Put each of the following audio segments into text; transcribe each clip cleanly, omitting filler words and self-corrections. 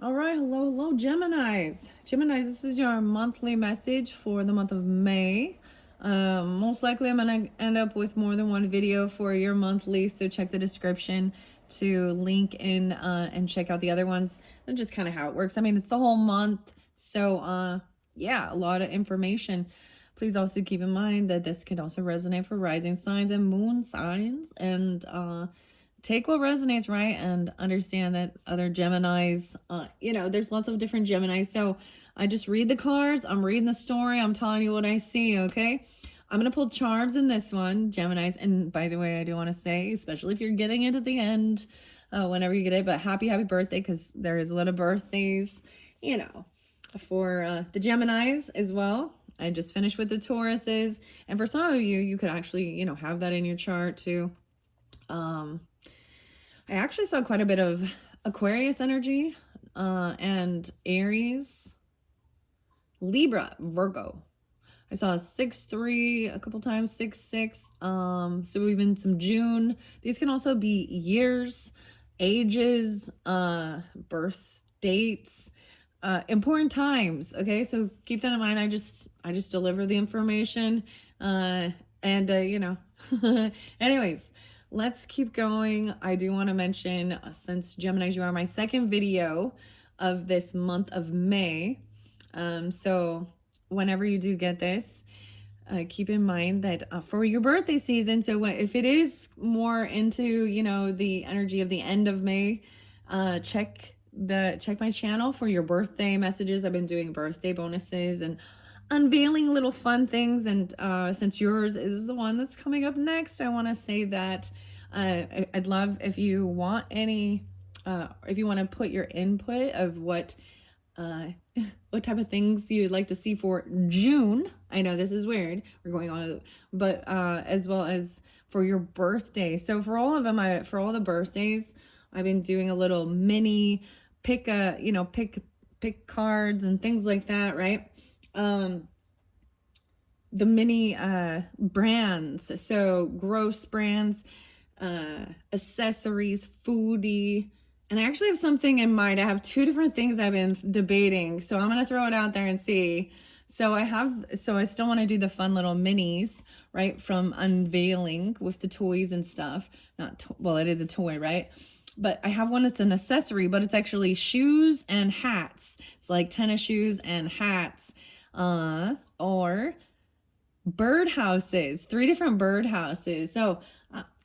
All right, hello, Geminis. Geminis, this is your monthly message for the month of May. Most likely, I'm going to end up with more than one video for your monthly, so check the description to link in and check out the other ones. That's just kind of how it works. I mean, it's the whole month, so yeah, a lot of information. Please also keep in mind that this could also resonate for rising signs and moon signs, and take what resonates, right? And understand that other Geminis, there's lots of different Geminis. So I just read the cards. I'm reading the story. I'm telling you what I see, okay? I'm going to pull charms in this one, Geminis. And by the way, I do want to say, especially if you're getting it at the end, whenever you get it, but happy birthday, because there is a lot of birthdays, for the Geminis as well. I just finished with the Tauruses. And for some of you, you could actually, have that in your chart too. I actually saw quite a bit of Aquarius energy and Aries, Libra, Virgo. I saw 6-3 a couple times, 6-6. So even some June. These can also be years, ages, birth dates, important times. Okay, so keep that in mind. I just deliver the information, anyways. Let's keep going. I do want to mention, since Geminis, you are my second video of this month of May. So whenever you do get this, keep in mind that for your birthday season, so if it is more into, the energy of the end of May, check my channel for your birthday messages. I've been doing birthday bonuses and unveiling little fun things, and since yours is the one that's coming up next, I want to say that I'd love if you want if you want to put your input of what type of things you'd like to see for June. I know this is weird, we're going on, but as well as for your birthday. So for all of them, for all the birthdays, I've been doing a little mini pick cards and things like that, right? The mini brands, so gross brands, accessories, foodie, and I actually have something in mind. I have two different things I've been debating, so I'm gonna throw it out there and see. So I still want to do the fun little minis, right, from unveiling with the toys and stuff. Well, it is a toy, right? But I have one that's an accessory, but it's actually shoes and hats. It's like tennis shoes and hats, or bird houses, 3 different bird houses. So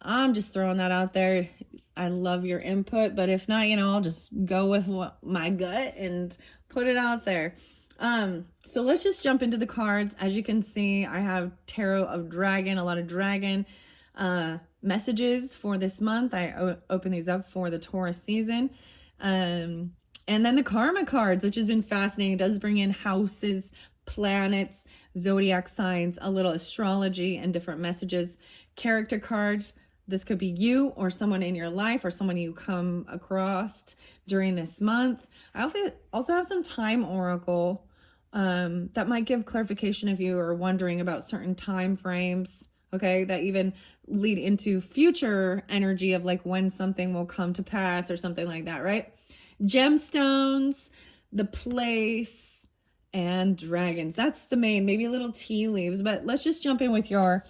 I'm just throwing that out there. I love your input, but if not, I'll just go with my gut and put it out there. So let's just jump into the cards. As you can see, I have Tarot of Dragon, a lot of dragon messages for this month. I open these up for the Taurus season. And then the karma cards, which has been fascinating. It does bring in houses, planets, zodiac signs, a little astrology, and different messages. Character cards. This could be you or someone in your life or someone you come across during this month. I also have some time oracle that might give clarification if you are wondering about certain time frames, okay, that even lead into future energy of like when something will come to pass or something like that, right? Gemstones, the place, and dragons. That's the main, maybe a little tea leaves, but let's just jump in with your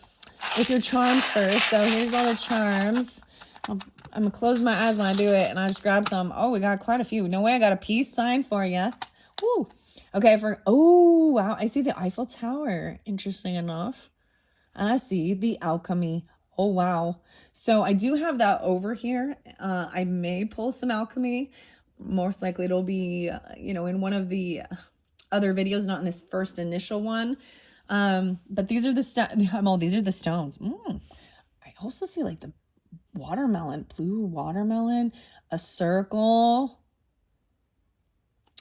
charms first. So here's all the charms. I'm gonna close my eyes when I do it, and I just grab some. Oh, we got quite a few. No way, I got a peace sign for you. Woo. Okay, oh wow, I see the Eiffel Tower, interesting enough, and I see the alchemy. Oh wow. So I do have that over here. I may pull some alchemy. Most likely it'll be in one of the other videos, not in this first initial one. But these are the these are the stones. I also see like the watermelon, blue watermelon, a circle.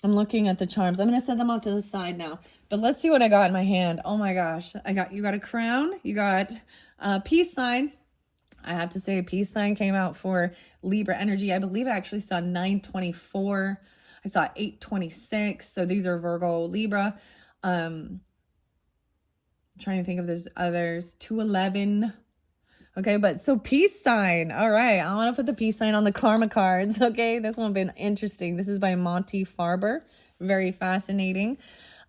I'm looking at the charms. I'm going to set them off to the side now, but let's see what I got in my hand. Oh my gosh. You got a crown. You got a peace sign. I have to say a peace sign came out for Libra energy. I believe I actually saw 924. I saw 826. So these are Virgo, Libra. I'm trying to think if there's others. 211. Okay, but so peace sign. All right, I want to put the peace sign on the karma cards. Okay, this one been interesting. This is by Monty Farber. Very fascinating.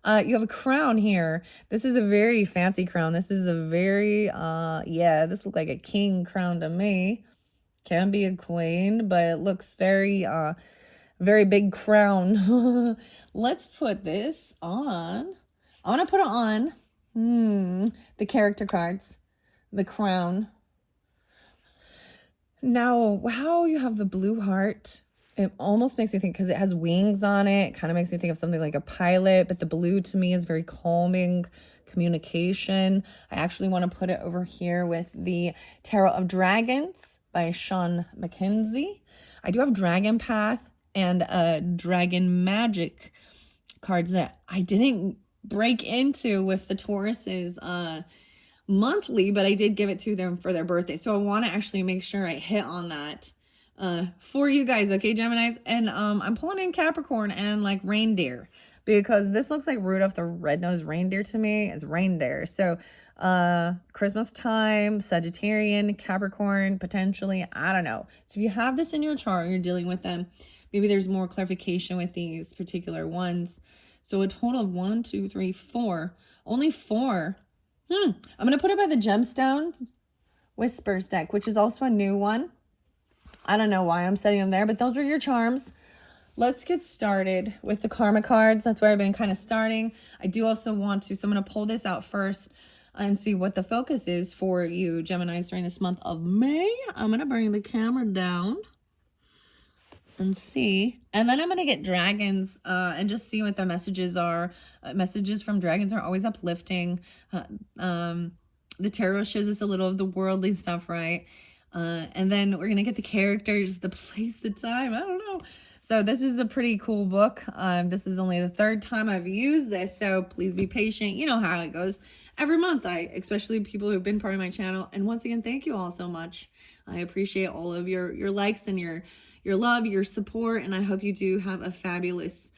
You have a crown here. This is a very fancy crown. This is a very, yeah, this looks like a king crown to me. Can be a queen, but it looks very, very big crown. Let's put this on. I want to put it on the character cards, the crown. Now, how you have the blue heart, it almost makes me think, because it has wings on it, kind of makes me think of something like a pilot, but the blue to me is very calming, communication. I actually want to put it over here with the Tarot of Dragons by Sean Mackenzie. I do have Dragon Path and Dragon Magic cards that I didn't break into with the Tauruses monthly, but I did give it to them for their birthday. So I want to actually make sure I hit on that for you guys, okay, Geminis? And I'm pulling in Capricorn and like reindeer, because this looks like Rudolph the Red-Nosed Reindeer to me as reindeer. So Christmas time, Sagittarian, Capricorn, potentially, I don't know. So if you have this in your chart, you're dealing with them, maybe there's more clarification with these particular ones. So a total of 1, 2, 3, 4, only 4. I'm going to put it by the Gemstone Whispers deck, which is also a new one. I don't know why I'm setting them there, but those are your charms. Let's get started with the karma cards. That's where I've been kind of starting. I do also want to, so I'm going to pull this out first and see what the focus is for you, Geminis, during this month of May. I'm going to bring the camera down and see, and then I'm going to get dragons and just see what the messages are. Messages from dragons are always uplifting. The tarot shows us a little of the worldly stuff, right? And then we're going to get the characters, the place, the time. I don't know. So this is a pretty cool book. This is only the 3rd time I've used this, so please be patient. You know how it goes. Every month, especially people who've been part of my channel. And once again, thank you all so much. I appreciate all of your likes and your love, your support, and I hope you do have a fabulous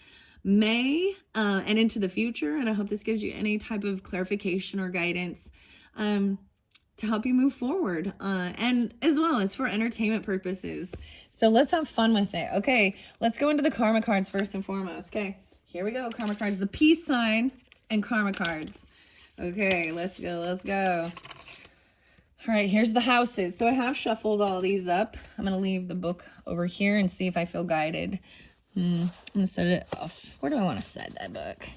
May and into the future. And I hope this gives you any type of clarification or guidance to help you move forward, and as well as for entertainment purposes. So let's have fun with it. Okay, let's go into the karma cards first and foremost. Okay, here we go. Karma cards, the peace sign and karma cards. Okay, let's go. All right, here's the houses. So I have shuffled all these up. I'm going to leave the book over here and see if I feel guided. I'm going to set it off. Where do I want to set that book?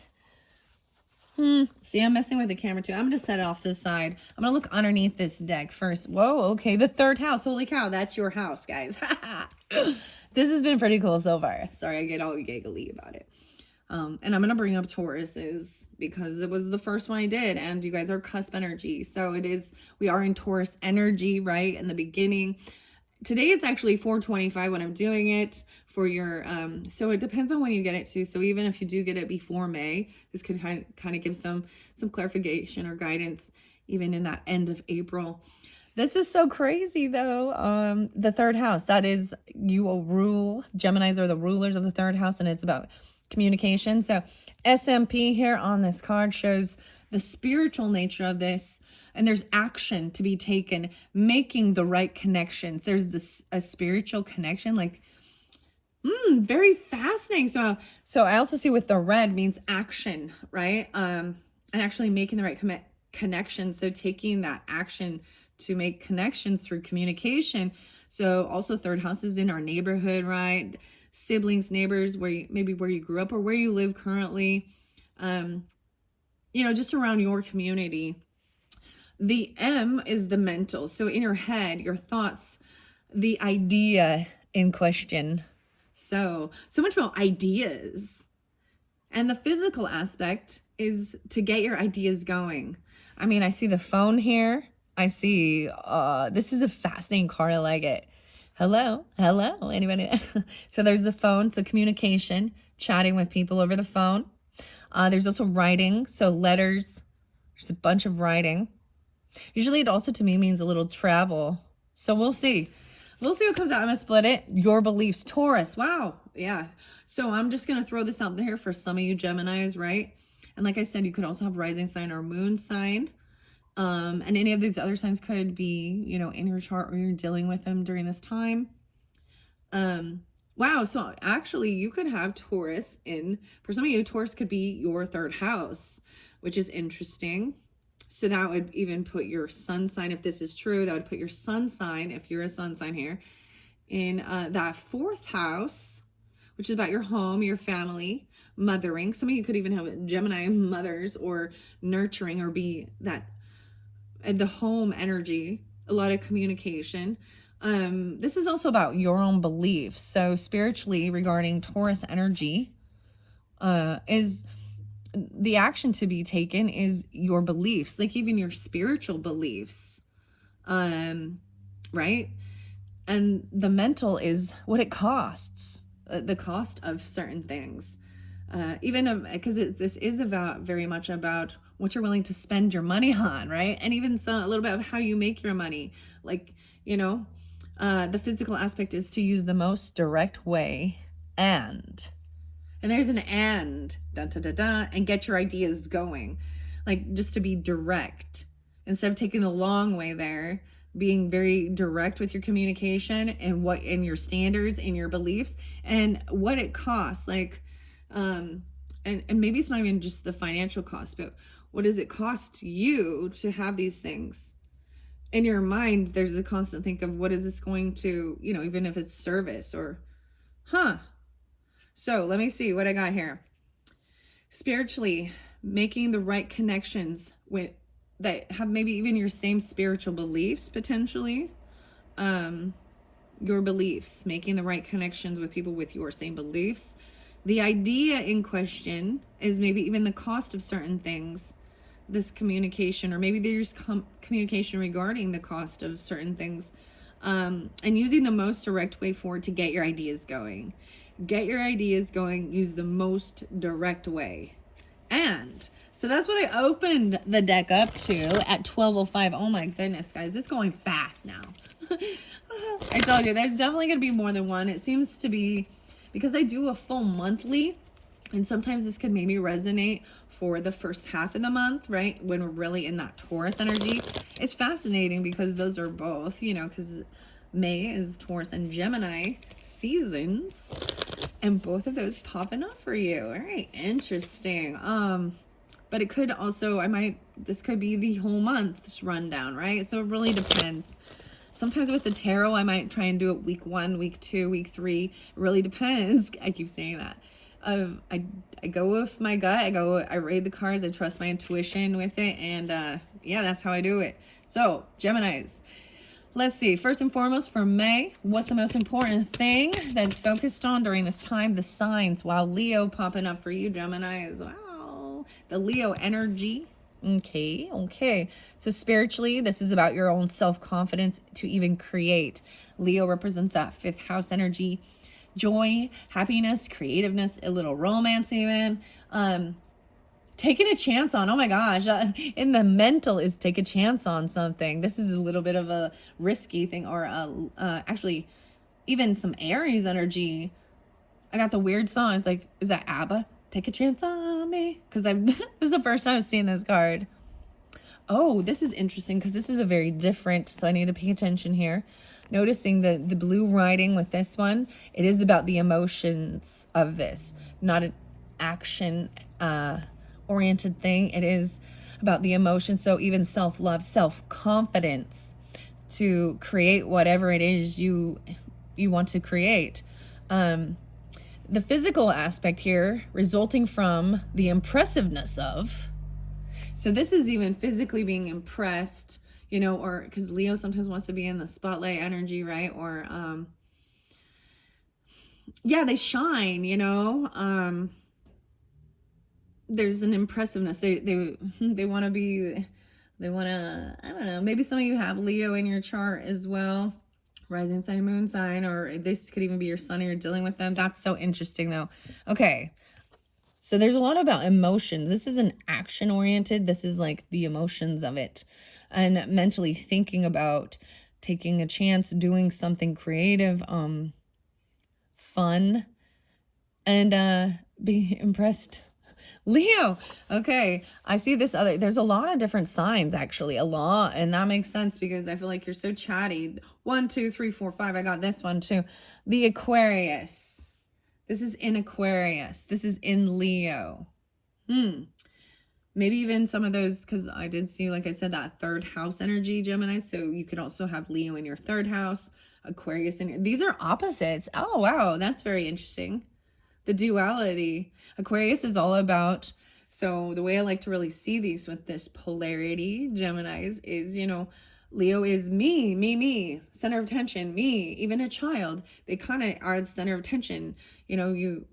See, I'm messing with the camera too. I'm going to set it off to the side. I'm going to look underneath this deck first. Whoa, okay, the 3rd house. Holy cow, that's your house, guys. This has been pretty cool so far. Sorry, I get all giggly about it. And I'm going to bring up Tauruses because it was the first one I did, and you guys are cusp energy. So we are in Taurus energy, right? In the beginning. Today it's actually 4:25 when I'm doing it for your, so it depends on when you get it to. So even if you do get it before May, this could kind of give some clarification or guidance even in that end of April. This is so crazy though. The 3rd house, that is, you will rule. Geminis are the rulers of the 3rd house, and it's about communication. So SMP here on this card shows the spiritual nature of this, and there's action to be taken, making the right connections. There's a spiritual connection, like very fascinating. So I also see with the red means action, right? And actually making the right connection. So taking that action to make connections through communication. So also 3rd house is in our neighborhood, right? Siblings, neighbors, where you grew up or where you live currently, just around your community. The M is the mental. So in your head, your thoughts, the idea in question. So much about ideas. And the physical aspect is to get your ideas going. I mean, I see the phone here. I see, this is a fascinating card. I like it. Hello, anybody? So there's the phone, so communication, chatting with people over the phone. There's also writing, so letters. There's a bunch of writing. Usually it also to me means a little travel. So we'll see. We'll see what comes out. I'm going to split it. Your beliefs, Taurus. Wow. Yeah. So I'm just going to throw this out there for some of you Geminis, right? And like I said, you could also have rising sign or moon sign And any of these other signs could be, you know, in your chart or you're dealing with them during this time. Wow. So actually you could have Taurus for some of you, Taurus could be your third house, which is interesting. So that would even put your sun sign, if this is true, that would put your sun sign, if you're a sun sign here, in that fourth house, which is about your home, your family, mothering. Some of you could even have Gemini mothers or nurturing, or be that the home energy, a lot of communication. This is also about your own beliefs. So spiritually, regarding Taurus energy, is the action to be taken is your beliefs, like even your spiritual beliefs, right? And the mental is what it costs, the cost of certain things. Even because this is about very much about what you're willing to spend your money on, right? And even a little bit of how you make your money. Like, you know, the physical aspect is to use the most direct way, and there's an and, da da da da, and get your ideas going. Like, just to be direct instead of taking the long way there, being very direct with your communication and your standards and your beliefs and what it costs. Like, and maybe it's not even just the financial cost, but what does it cost you to have these things? In your mind, there's a constant think of what is this going to, you know, even if it's service or, So let me see what I got here. Spiritually, making the right connections with that have maybe even your same spiritual beliefs, potentially. Your beliefs, making the right connections with people with your same beliefs. The idea in question is maybe even the cost of certain things, this communication, or maybe there's communication regarding the cost of certain things, and using the most direct way forward to get your ideas going. Get your ideas going, use the most direct way. And so that's what I opened the deck up to at 12:05. Oh my goodness, guys, this is going fast now. I told you, there's definitely going to be more than one. It seems to be, because I do a full monthly, and sometimes this could maybe resonate for the first half of the month, right? When we're really in that Taurus energy. It's fascinating because those are both, you know, because May is Taurus and Gemini seasons, and both of those popping up for you. All right, interesting. But it could also, this could be the whole month's rundown, right? So it really depends. Sometimes with the tarot, I might try and do it week 1, week 2, week 3. It really depends. I keep saying that. I go with my gut. I read the cards. I trust my intuition with it. And yeah, that's how I do it. So Geminis, let's see. First and foremost for May, what's the most important thing that's focused on during this time? The signs. Wow, Leo popping up for you, Geminis. Wow, the Leo energy. Okay. So spiritually, this is about your own self-confidence to even create. Leo represents that 5th house energy. Joy, happiness, creativeness, a little romance even. Taking a chance on, oh my gosh, in the mental is take a chance on something. This is a little bit of a risky thing, or actually even some Aries energy. I got the weird song. It's like, is that ABBA? Take a chance on me? Because this is the first time I've seen this card. Oh, this is interesting because this is a very different, so I need to pay attention here. Noticing the blue writing with this one, it is about the emotions of this, not an action oriented thing. It is about the emotions. So even self-love, self-confidence to create whatever it is you want to create. The physical aspect here resulting from the impressiveness of. So this is even physically being impressed, you know, or because Leo sometimes wants to be in the spotlight energy, right? Or, yeah, they shine, you know. There's an impressiveness. They want to be, I don't know, maybe some of you have Leo in your chart as well. Rising sign, moon sign, or this could even be your sun, or you're dealing with them. That's so interesting though. Okay. So there's a lot about emotions. This isn't action oriented. This is like the emotions of it, and mentally thinking about taking a chance, doing something creative, fun, and being impressed Leo. Okay. I see this other, there's a lot of different signs actually, a lot. And that makes sense because I feel like you're so chatty. 1, 2, 3, 4, 5. I got this one too. The Aquarius. This is in Aquarius. This is in Leo. Maybe even some of those, because I did see, like I said, that third house energy, Gemini. So you could also have Leo in your third house, Aquarius in your, these are opposites. Oh, wow. That's very interesting. The duality. Aquarius is all about, so the way I like to really see these with this polarity, Geminis, is, you know, Leo is me, center of attention, me, even a child. They kind of are the center of attention. You know, you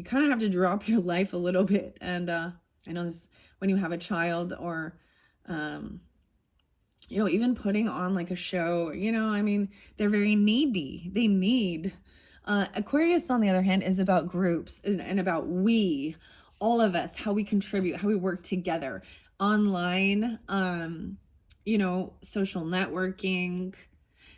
kind of have to drop your life a little bit. And I know this when you have a child or, you know, even putting on like a show, you know, I mean, they're very needy. They need. Aquarius, on the other hand, is about groups and about we, all of us, how we contribute, how we work together online, you know, social networking,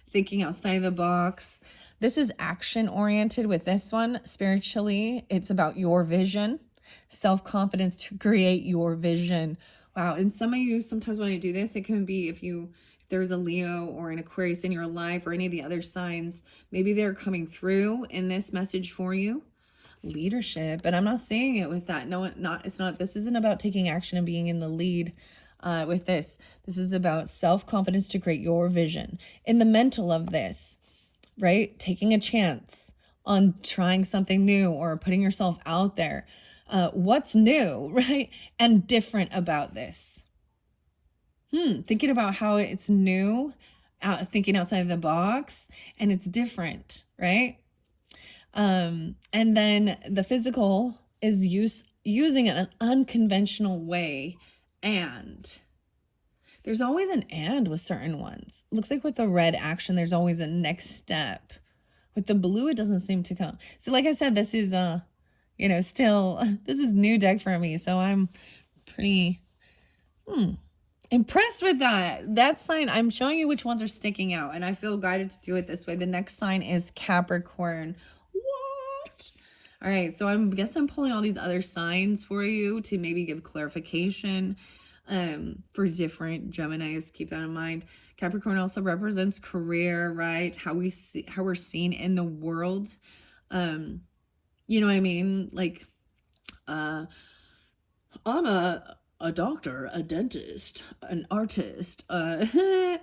thinking outside the box. This is action oriented with this one. Spiritually, it's about your vision, self-confidence to create your vision. Wow. And some of you, sometimes when I do this, it can be if there's a Leo or an Aquarius in your life or any of the other signs, maybe they're coming through in this message for you. Leadership, but I'm not saying it with that. No, it's not. This isn't about taking action and being in the lead with this. This is about self-confidence to create your vision. In the mental of this, right? Taking a chance on trying something new or putting yourself out there. What's new, right? And different about this. Thinking about how it's new, thinking outside of the box, and it's different, right? And then the physical is using it in an unconventional way. And there's always an and with certain ones. Looks like with the red action, there's always a next step. With the blue, it doesn't seem to come. So like I said, this is, you know, still, this is new deck for me. So I'm pretty, impressed with that sign. I'm showing you which ones are sticking out, and I feel guided to do it this way. The next sign is Capricorn. What? All right, so I guess I'm pulling all these other signs for you to maybe give clarification for different Geminis. Keep that in mind. Capricorn also represents career, right? How we're seen in the world. You know what I mean? Like, I'm a doctor, a dentist, an artist, a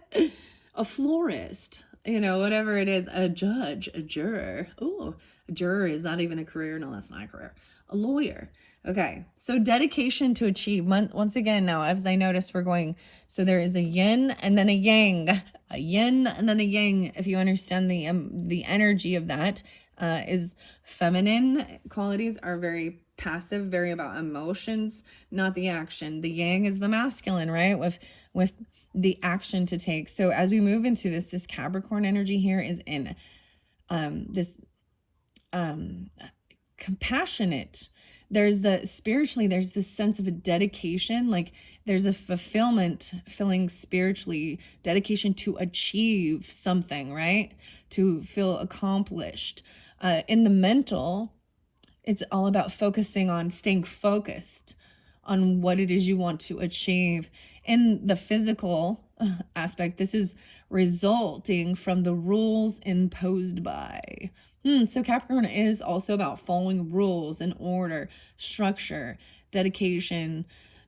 florist, you know, whatever it is, a judge, a juror. Oh, a juror is not even a career. No, that's not a career. A lawyer. Okay, so dedication to achieve. Once again, now, as I notice, we're going, so there is a yin and then a yang, a yin and then a yang. If you understand the energy of that, is feminine qualities are very passive, very about emotions, not the action. The yang is the masculine, right? With the action to take. So as we move into this Capricorn energy here is in this compassionate. There's spiritually, there's this sense of a dedication, like there's a fulfillment, feeling spiritually, dedication to achieve something, right? To feel accomplished. In the mental, it's all about focusing on staying focused on what it is you want to achieve. In the physical aspect, this is resulting from the rules imposed by. So Capricorn is also about following rules and order, structure, dedication,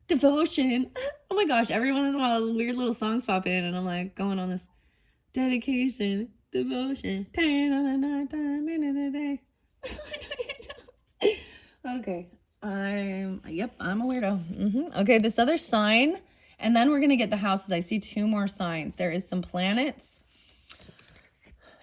devotion. Oh my gosh, every once in a while weird little songs pop in and I'm like going on this dedication, devotion, turn on a night time, minute a day. Okay, I'm a weirdo. Okay, this other sign, and then we're gonna get the houses. I see 2 more signs. There is some planets.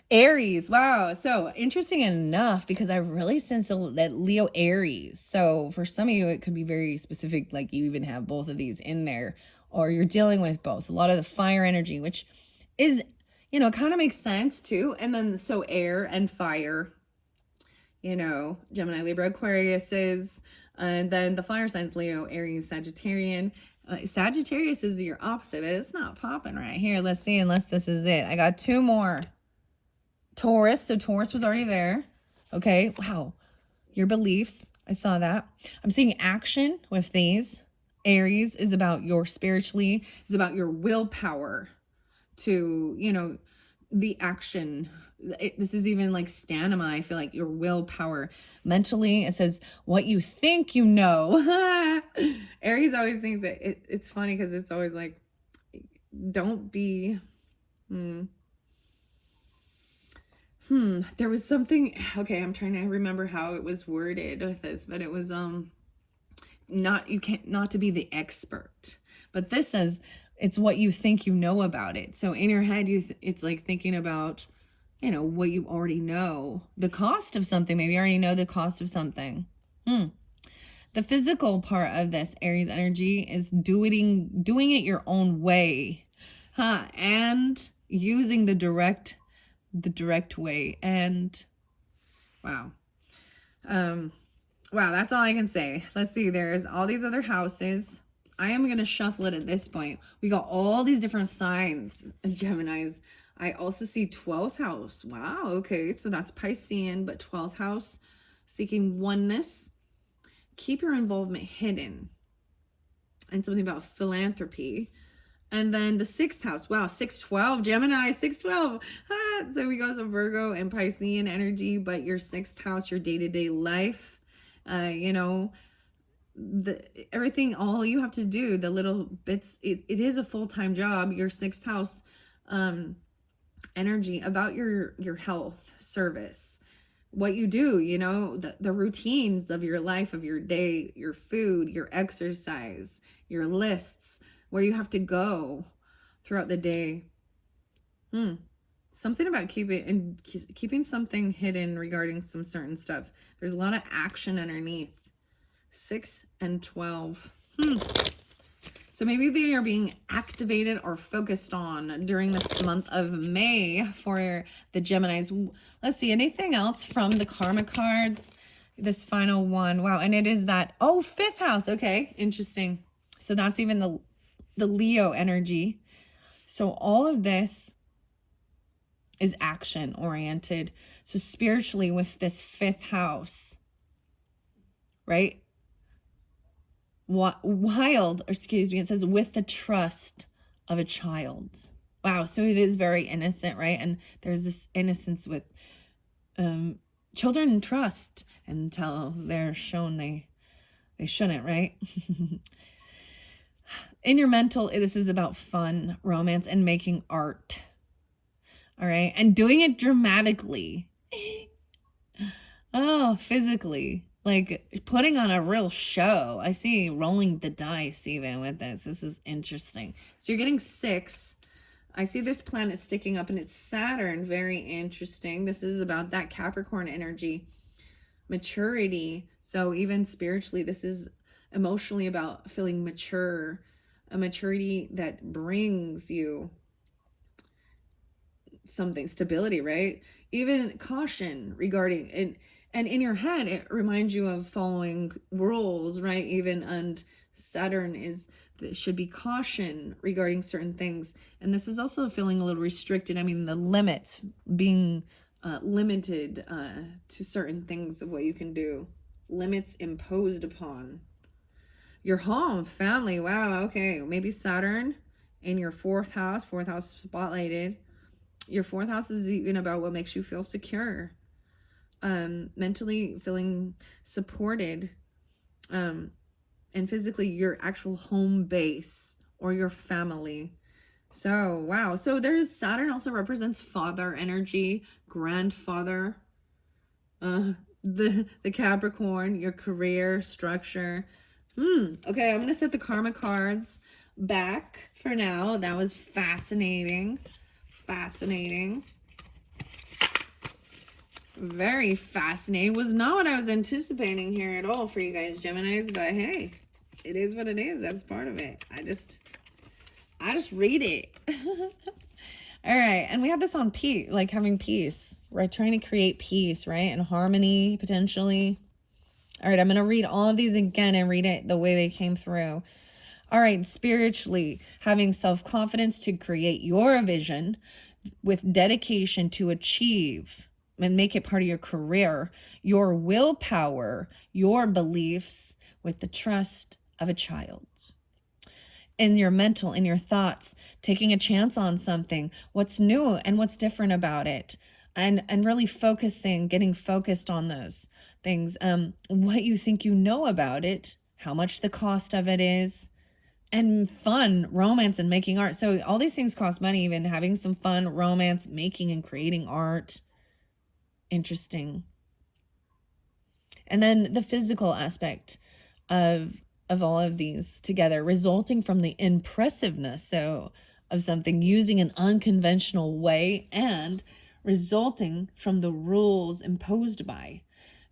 Aries, wow. So interesting enough, because I really sense that Leo Aries. So for some of you, it could be very specific, like you even have both of these in there, or you're dealing with both. A lot of the fire energy, which is, you know, kind of makes sense too. And then so air and fire, you know, Gemini, Libra, Aquarius is, and then the fire signs, Leo, Aries, Sagittarian. Sagittarius is your opposite. It's not popping right here. Let's see, unless this is it. I got 2 more. Taurus. So Taurus was already there. Okay. Wow. Your beliefs. I saw that. I'm seeing action with these. Aries is about your spiritually, is about your willpower to, the action. This is even like stamina. I feel like your willpower. Mentally, it says what you think you know. Aries always thinks that it's funny because it's always like, don't be. There was something. Okay, I'm trying to remember how it was worded with this, but it was not to be the expert. But this says it's what you think you know about it. So in your head, it's like thinking about, what you already know, the cost of something. Maybe you already know the cost of something. The physical part of this Aries energy is doing it your own way, and using the direct way. And wow, that's all I can say. Let's see. There's all these other houses. I am going to shuffle it at this point. We got all these different signs, Geminis. I also see 12th house. Wow. Okay. So that's Piscean, but 12th house, seeking oneness. Keep your involvement hidden. And something about philanthropy. And then the 6th house. Wow. 612, Gemini, 612. So we got some Virgo and Piscean energy, but your 6th house, your day-to-day life, everything, all you have to do, the little bits, it is a full-time job. Your 6th house energy about your health service, what you do, the routines of your life, of your day, your food, your exercise, your lists, where you have to go throughout the day. Something about keeping something hidden regarding some certain stuff. There's a lot of action underneath. 6 and 12. So maybe they are being activated or focused on during this month of May for the Geminis. Let's see, anything else from the karma cards? This final one. Wow, and it is that, 5th house. Okay, interesting. So that's even the Leo energy. So all of this is action oriented. So spiritually with this 5th house, right? It says with the trust of a child. Wow. So it is very innocent, right? And there's this innocence with children trust until they're shown they shouldn't, right? In your mental, this is about fun, romance, and making art. All right. And doing it dramatically. Physically. Like putting on a real show. I see rolling the dice even with this. This is interesting. So you're getting 6. I see this planet sticking up and it's Saturn. Very interesting. This is about that Capricorn energy. Maturity. So even spiritually, this is emotionally about feeling mature. A maturity that brings you something, stability, right? Even caution regarding and in your head, it reminds you of following rules, right? And Saturn should be caution regarding certain things. And this is also feeling a little restricted. I mean, the limits, being limited to certain things of what you can do. Limits imposed upon. Your home, family, wow, okay. Maybe Saturn in your 4th house spotlighted. Your 4th house is even about what makes you feel secure. Mentally feeling supported, and physically your actual home base or your family. So wow, so there's Saturn also represents father energy, grandfather, the Capricorn, your career structure. Okay, I'm gonna set the karma cards back for now. That was fascinating. Very fascinating. Was not what I was anticipating here at all for you guys, Geminis, but hey, it is what it is. That's part of it. I just read it. All right, and we have this on peace, like having peace, right? Trying to create peace, right? And harmony, potentially. All right, I'm going to read all of these again and read it the way they came through. All right, spiritually, having self-confidence to create your vision with dedication to achieve and make it part of your career, your willpower, your beliefs with the trust of a child. In your mental, in your thoughts, taking a chance on something, what's new and what's different about it, and really focusing, getting focused on those things, what you think you know about it, how much the cost of it is, and fun, romance, and making art. So all these things cost money, even having some fun, romance, making and creating art. Interesting. And then the physical aspect of all of these together, resulting from the impressiveness of something, using an unconventional way, and resulting from the rules imposed by.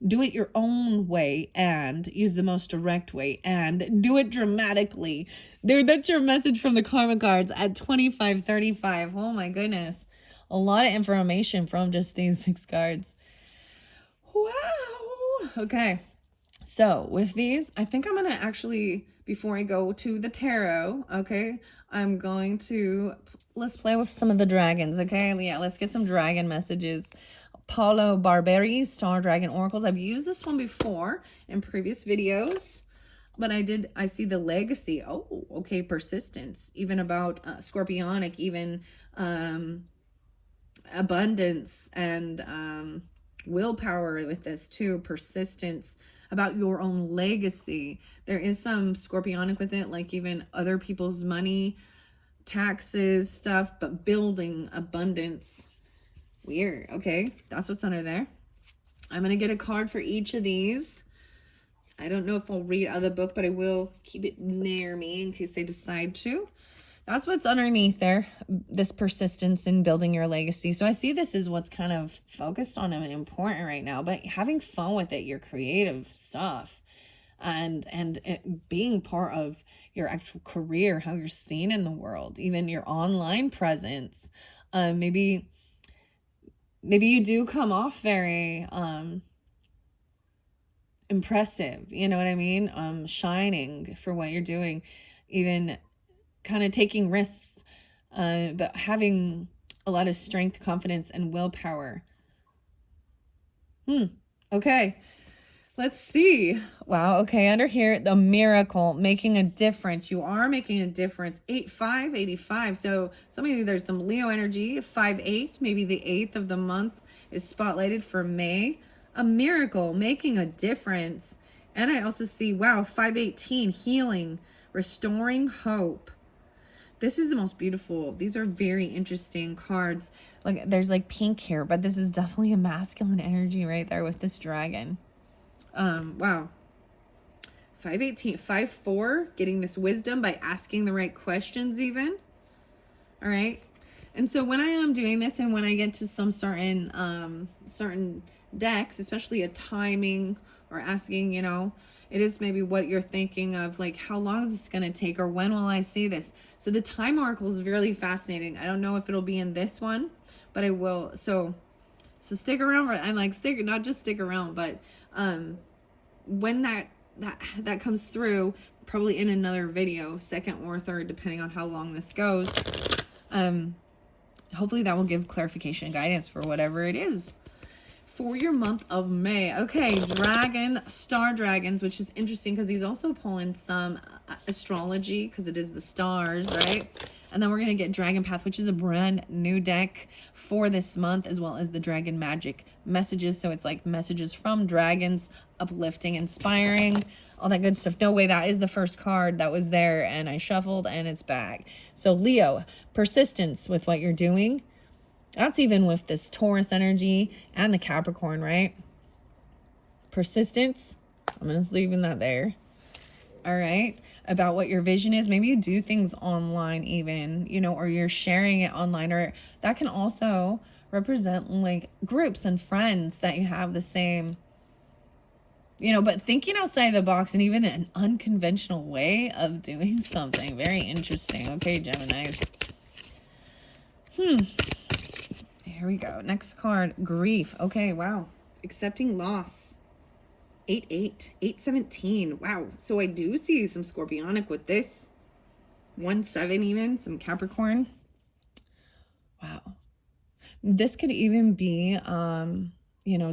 Do it your own way and use the most direct way and do it dramatically. Dude, that's your message from the karma cards at 2535. Oh my goodness. A lot of information from just these 6 cards. Wow. Okay. So with these, I think I'm going to actually, before I go to the tarot, okay, I'm going to, let's play with some of the dragons, okay? Yeah, let's get some dragon messages. Paulo Barberi, Star Dragon Oracles. I've used this one before in previous videos, but I see the legacy. Oh, okay, persistence, even about scorpionic, even abundance and willpower with this too, persistence, about your own legacy. There is some scorpionic with it, like even other people's money, taxes, stuff, but building abundance. Weird. Okay, that's what's under there. I'm going to get a card for each of these. I don't know if I'll read out of the book, but I will keep it near me in case I decide to. That's what's underneath there, this persistence in building your legacy. So I see this is what's kind of focused on and important right now, but having fun with it, your creative stuff, and it being part of your actual career, how you're seen in the world, even your online presence. Maybe you do come off very impressive, you know what I mean? Shining for what you're doing, even kind of taking risks, but having a lot of strength, confidence, and willpower. Okay. Let's see. Wow. Okay. Under here, the miracle, making a difference. You are making a difference. 8/5/85. So there's some Leo energy. 5/8, maybe the 8th of the month is spotlighted for May. A miracle, making a difference. And I also see, wow, 5/18, healing, restoring hope. This is the most beautiful. These are very interesting cards. Like there's like pink here, but this is definitely a masculine energy right there with this dragon. Wow. 5/18, 5/4, getting this wisdom by asking the right questions even. All right. And so when I am doing this and when I get to some certain decks, especially a timing or asking, it is maybe what you're thinking of, like, how long is this going to take or when will I see this? So the time oracle is really fascinating. I don't know if it'll be in this one, but I will. So stick around, and like not just stick around, but when that comes through, probably in another video, second or third, depending on how long this goes, hopefully that will give clarification and guidance for whatever it is for your month of May. Okay, star dragons, which is interesting because he's also pulling some astrology because it is the stars, right? And then we're going to get Dragon Path, which is a brand new deck for this month, as well as the Dragon Magic messages. So it's like messages from dragons, uplifting, inspiring, all that good stuff. No way, that is the first card that was there, and I shuffled, and it's back. So Leo, persistence with what you're doing. That's even with this Taurus energy and the Capricorn, right? Persistence. I'm just leaving that there. All right. About what your vision is. Maybe you do things online even, or you're sharing it online, or that can also represent like groups and friends that you have the same, but thinking outside the box and even an unconventional way of doing something. Very interesting. Okay, Geminis. Here we go. Next card, grief. Okay, wow. Accepting loss. 8/8, 8/17. Wow. So I do see some scorpionic with this. 1/7 even, some Capricorn. Wow. This could even be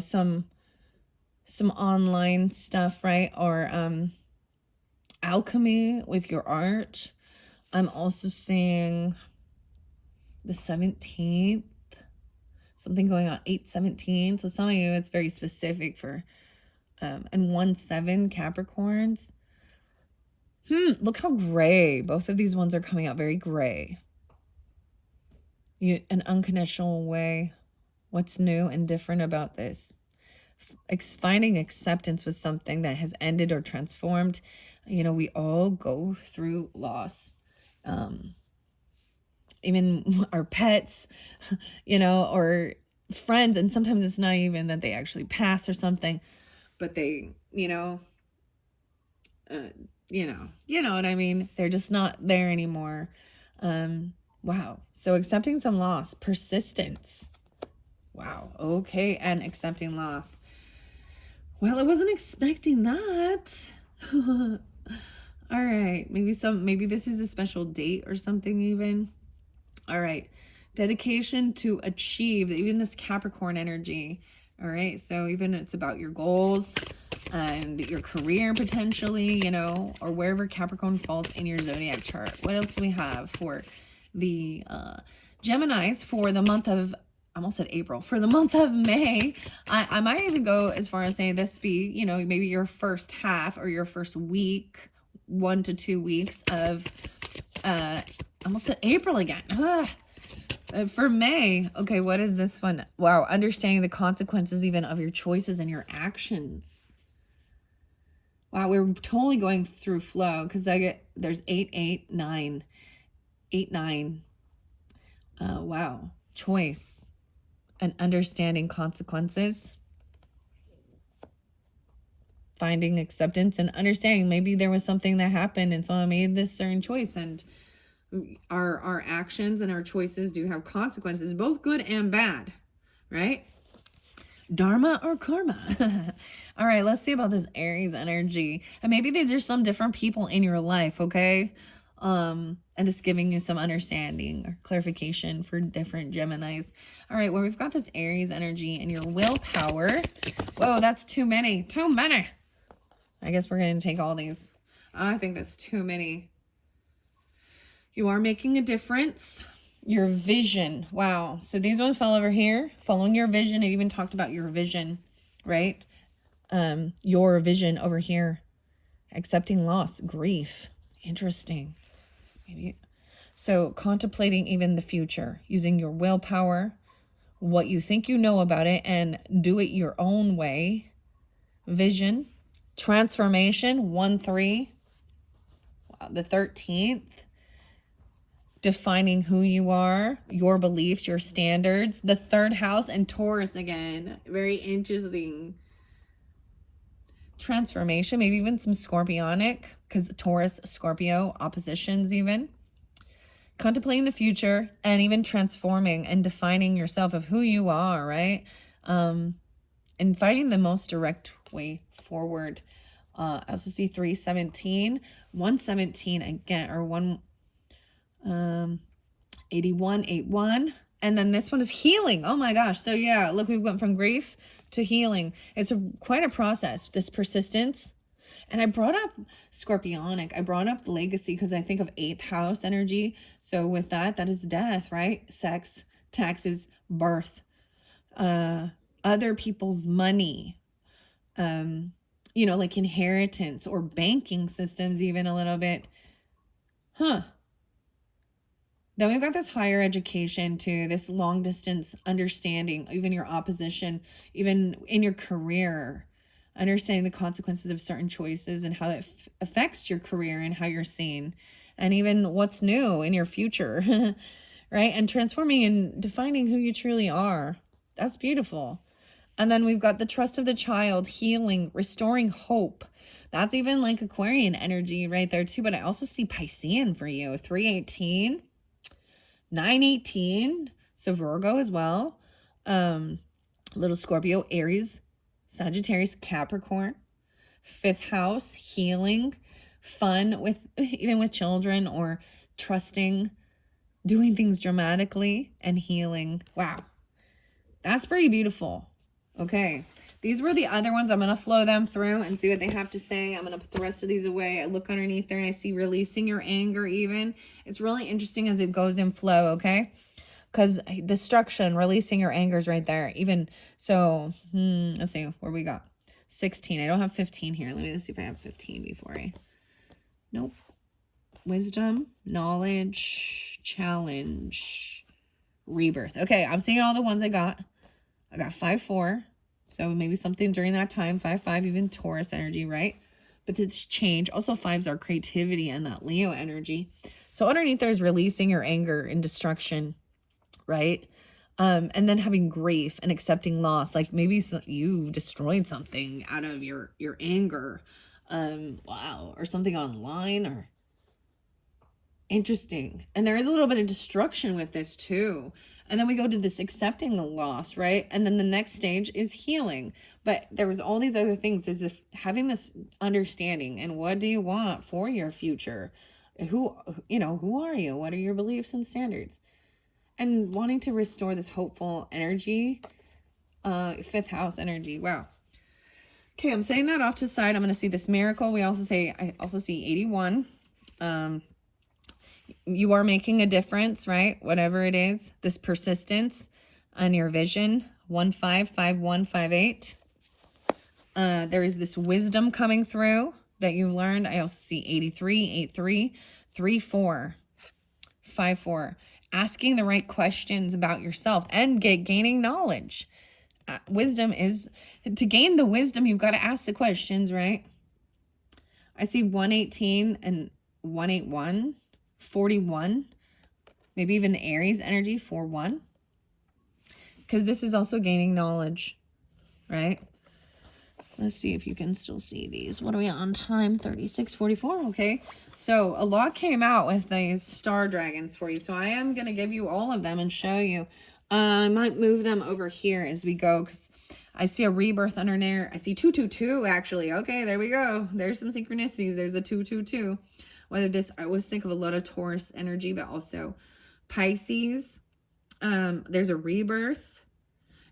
some online stuff, right? Or alchemy with your art. I'm also seeing the 17th, something going on 8/17. So some of you, it's very specific for, and 1/7 Capricorns. Look how gray. Both of these ones are coming out very gray. An unconditional way. What's new and different about this? Finding acceptance with something that has ended or transformed. We all go through loss. Even our pets, or friends. And sometimes it's not even that they actually pass or something, but they, you know what I mean? They're just not there anymore. Wow. So accepting some loss, persistence. Wow. Okay. And accepting loss. Well, I wasn't expecting that. All right. Maybe this is a special date or something even. All right. Dedication to achieve, even this Capricorn energy. All right. So even it's about your goals and your career potentially, or wherever Capricorn falls in your zodiac chart. What else do we have for the Geminis for the month of, I almost said April, for the month of May? I might even go as far as saying this be, maybe your first half or your first week, 1 to 2 weeks of, I almost said April again. For May, okay, what is this one? Wow, understanding the consequences even of your choices and your actions. Wow, we're totally going through flow because there's 8, 8, 9, 8, 9. Wow, choice and understanding consequences. Finding acceptance and understanding maybe there was something that happened and someone made this certain choice, and our actions and our choices do have consequences, both good and bad, right? Dharma or karma. All right, let's see about this Aries energy. And maybe there's some different people in your life, okay? And just giving you some understanding or clarification for different Geminis. All right, well, we've got this Aries energy and your willpower. Whoa, that's too many. Too many. I guess we're going to take all these. I think that's too many. You are making a difference. Your vision. Wow. So these ones fell over here. Following your vision. It even talked about your vision, right? Your vision over here. Accepting loss. Grief. Interesting. Maybe. So contemplating even the future. Using your willpower. What you think you know about it. And do it your own way. Vision. Transformation. 1-3. Wow, the 13th. Defining who you are, your beliefs, your standards. The 3rd house and Taurus again. Very interesting. Transformation, maybe even some Scorpionic, because Taurus, Scorpio, oppositions even. Contemplating the future and even transforming and defining yourself of who you are, right? And finding the most direct way forward. I also see 3/17, 1/17 again, or 81, 8-1. And then this one is healing. Oh my gosh. So yeah, look, we went from grief to healing. It's quite a process, this persistence. And I brought up Scorpionic. I brought up the legacy because I think of 8th house energy. So with that is death, right? Sex, taxes, birth, other people's money, like inheritance or banking systems, even a little bit. Then we've got this higher education too, this long distance understanding, even your opposition, even in your career, understanding the consequences of certain choices and how that affects your career and how you're seen, and even what's new in your future, right? And transforming and defining who you truly are. That's beautiful. And then we've got the trust of the child, healing, restoring hope. That's even like Aquarian energy right there too. But I also see Piscean for you, 3/18. 9/18, so Virgo as well. Little Scorpio, Aries, Sagittarius, Capricorn. 5th house, healing, fun with even with children, or trusting, doing things dramatically and healing. Wow, that's pretty beautiful. Okay, these were the other ones. I'm going to flow them through and see what they have to say. I'm going to put the rest of these away. I look underneath there and I see releasing your anger even. It's really interesting as it goes in flow, okay? Because destruction, releasing your anger is right there. Even so, let's see where we got 16. I don't have 15 here. Let me see if I have 15 before I. Nope. Wisdom, knowledge, challenge, rebirth. Okay, I'm seeing all the ones I got. I got 5-4. So maybe something during that time. 5-5, even Taurus energy, right? But it's change. Also, 5s are creativity and that Leo energy. So underneath there's releasing your anger and destruction, right? And then having grief and accepting loss. Like maybe you destroyed something out of your anger. Wow. Or something online or interesting. And there is a little bit of destruction with this too. And then we go to this accepting the loss, right? And then the next stage is healing. But there was all these other things. There's having this understanding and what do you want for your future? Who are you? What are your beliefs and standards? And wanting to restore this hopeful energy, 5th house energy. Wow. Okay, I'm saying that off to the side. I'm going to see this miracle. I also see 81. You are making a difference, right? Whatever it is, this persistence on your vision, 155158. There is this wisdom coming through that you learned. I also see 83, 83, 34, 54. Asking the right questions about yourself and gaining knowledge. Wisdom is, to gain the wisdom, you've got to ask the questions, right? I see 118 and 181. 41, maybe even Aries energy, 4-1, because this is also gaining knowledge, right? Let's see if you can still see these. What are we on time? 36:44. Okay, so a lot came out with these star dragons for you, so I am going to give you all of them and show you. I might move them over here as we go, because I see a rebirth under there. I see 222 actually. Okay, there we go. There's some synchronicities. There's a 222. Whether this, I always think of a lot of Taurus energy, but also Pisces. There's a rebirth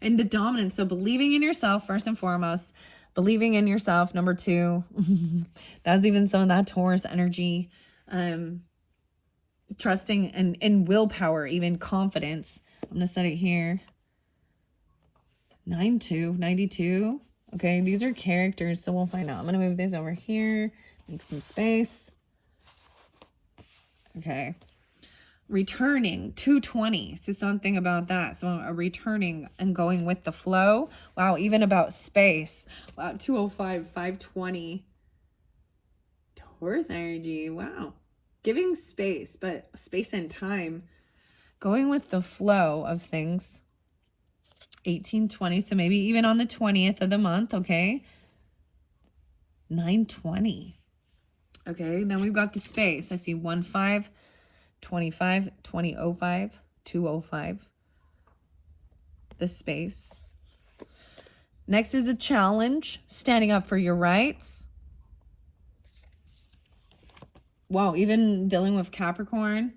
and the dominance. So believing in yourself, first and foremost, believing in yourself. Number 2, that's even some of that Taurus energy. Trusting and willpower, even confidence. I'm going to set it here. 92, 92. Okay, these are characters, so we'll find out. I'm going to move this over here, make some space. Okay. Returning, 220. So something about that. So a returning and going with the flow. Wow, even about space. Wow, 205, 520. Taurus energy. Wow. Giving space, but space and time. Going with the flow of things. 1820. So maybe even on the 20th of the month. Okay. 920. Okay, then we've got the space. I see 15, 25, 2005, 205. The space. Next is a challenge, standing up for your rights. Wow, even dealing with Capricorn,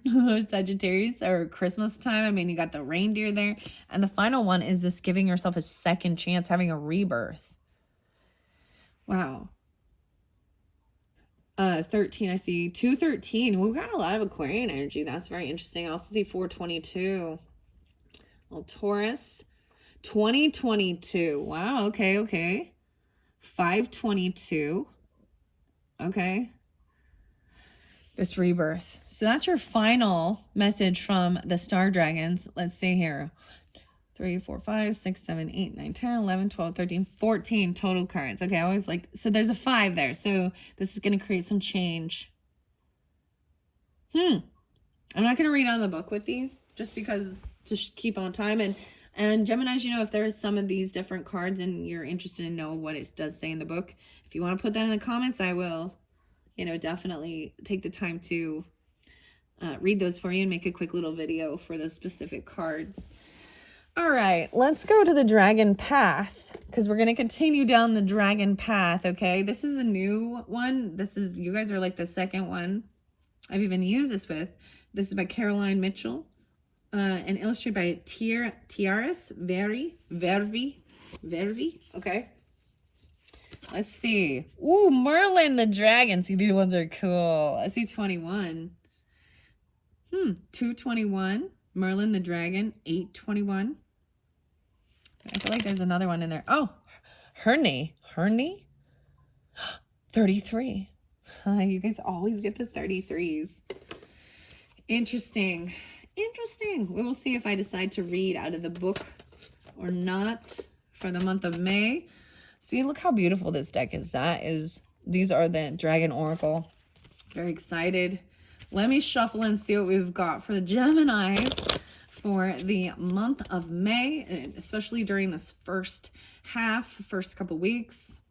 Sagittarius, or Christmas time. I mean, you got the reindeer there. And the final one is this giving yourself a second chance, having a rebirth. Wow. 13, I see 213. We've got a lot of Aquarian energy. That's very interesting. I also see 422. Little Taurus. 2022. Wow, okay. 522. Okay. This rebirth. So that's your final message from the Star Dragons. Let's see here. 3, 4, 5, 6, 7, 8, 9, 10, 11, 12, 13, 14 total cards. Okay, I always like, so there's a 5 there. So this is going to create some change. I'm not going to read on the book with these just because to keep on time. And Geminis, if there's some of these different cards and you're interested in know what it does say in the book, if you want to put that in the comments, I will, definitely take the time to read those for you and make a quick little video for those specific cards. All right, let's go to the dragon path because we're going to continue down the dragon path, okay? This is a new one. You guys are like the second one I've even used this with. This is by Caroline Mitchell and illustrated by Tiaris Vervi. Vervi. Okay. Let's see. Ooh, Merlin the Dragon. See, these ones are cool. I see 21. 221. Merlin the Dragon, 821. I feel like there's another one in there. Oh, Herney. 33. You guys always get the 33s. Interesting. We will see if I decide to read out of the book or not for the month of May. See, look how beautiful this deck is. These are the Dragon Oracle. Very excited. Let me shuffle and see what we've got for the Geminis for the month of May, especially during this first couple weeks.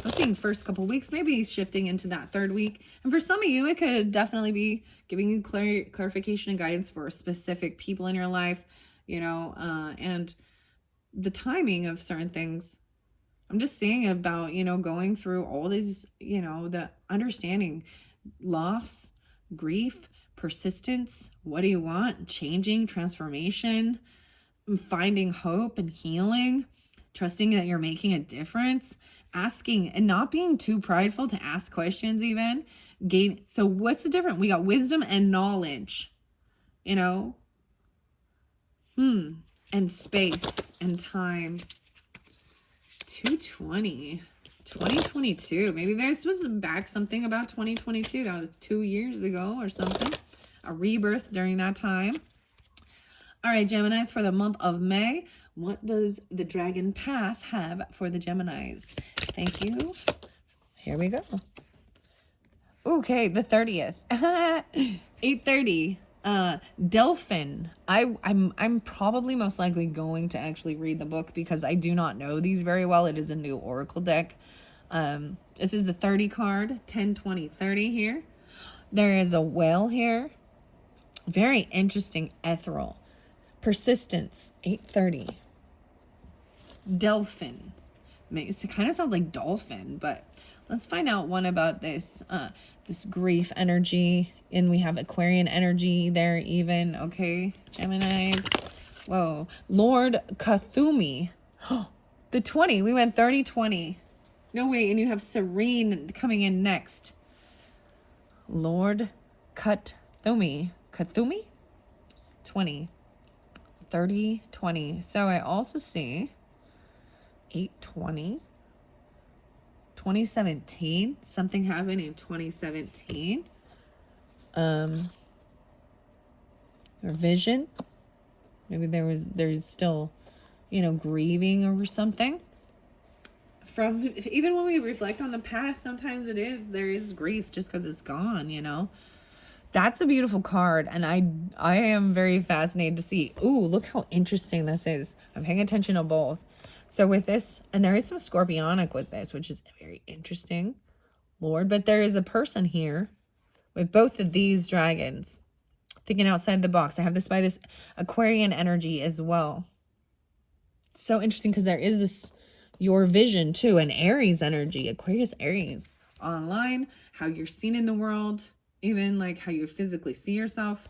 I'm seeing first couple weeks, maybe shifting into that third week. And for some of you, it could definitely be giving you clarification and guidance for specific people in your life, and the timing of certain things. I'm just seeing about, going through all these, the understanding loss, grief, persistence. What do you want? Changing, transformation, finding hope and healing, trusting that you're making a difference, asking and not being too prideful to ask questions even. So what's the difference? We got wisdom and knowledge, and space and time. 220. 2022. Maybe this was back something about 2022. That was 2 years ago or something. A rebirth during that time. All right, Geminis, for the month of May, what does the Dragon Path have for the Geminis? Thank you. Here we go. Okay, the 30th. 8:30. Delphin. I'm probably most likely going to actually read the book because I do not know these very well. It is a new Oracle deck. This is the 30 card, 10, 20, 30 here. There is a whale here. Very interesting, ethereal. Persistence, 8:30. Delphin. It kind of sounds like dolphin, but let's find out one about this grief energy. And we have Aquarian energy there even. Okay, Geminis. Whoa. Lord Cthulhu. The 20. We went 30, 20. No, wait. And you have Serene coming in next. Lord Cthulhu. 20. 30, 20. So I also see 820. 2017. Something happened in 2017. Revision. Maybe there's still, grieving over something. Even when we reflect on the past, sometimes there is grief just because it's gone, That's a beautiful card, and I am very fascinated to see. Ooh, look how interesting this is. I'm paying attention to both. So with this, and there is some scorpionic with this, which is very interesting, Lord. But there is a person here with both of these dragons thinking outside the box. I have this by this Aquarian energy as well. So interesting because there is this, your vision too, and Aries energy, Aquarius, Aries, online, how you're seen in the world, even like how you physically see yourself.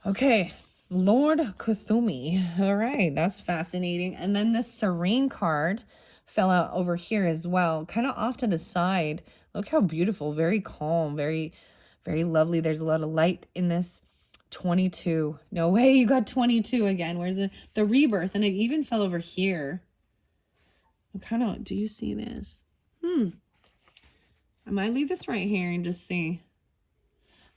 Okay, Lord Cthulhu. All right, that's fascinating. And then this Serene card fell out over here as well, kind of off to the side. Look how beautiful, very calm, very, very lovely. There's a lot of light in this. 22. No way, you got 22 again. Where's the rebirth? And it even fell over here. Do you see this? I might leave this right here and just see.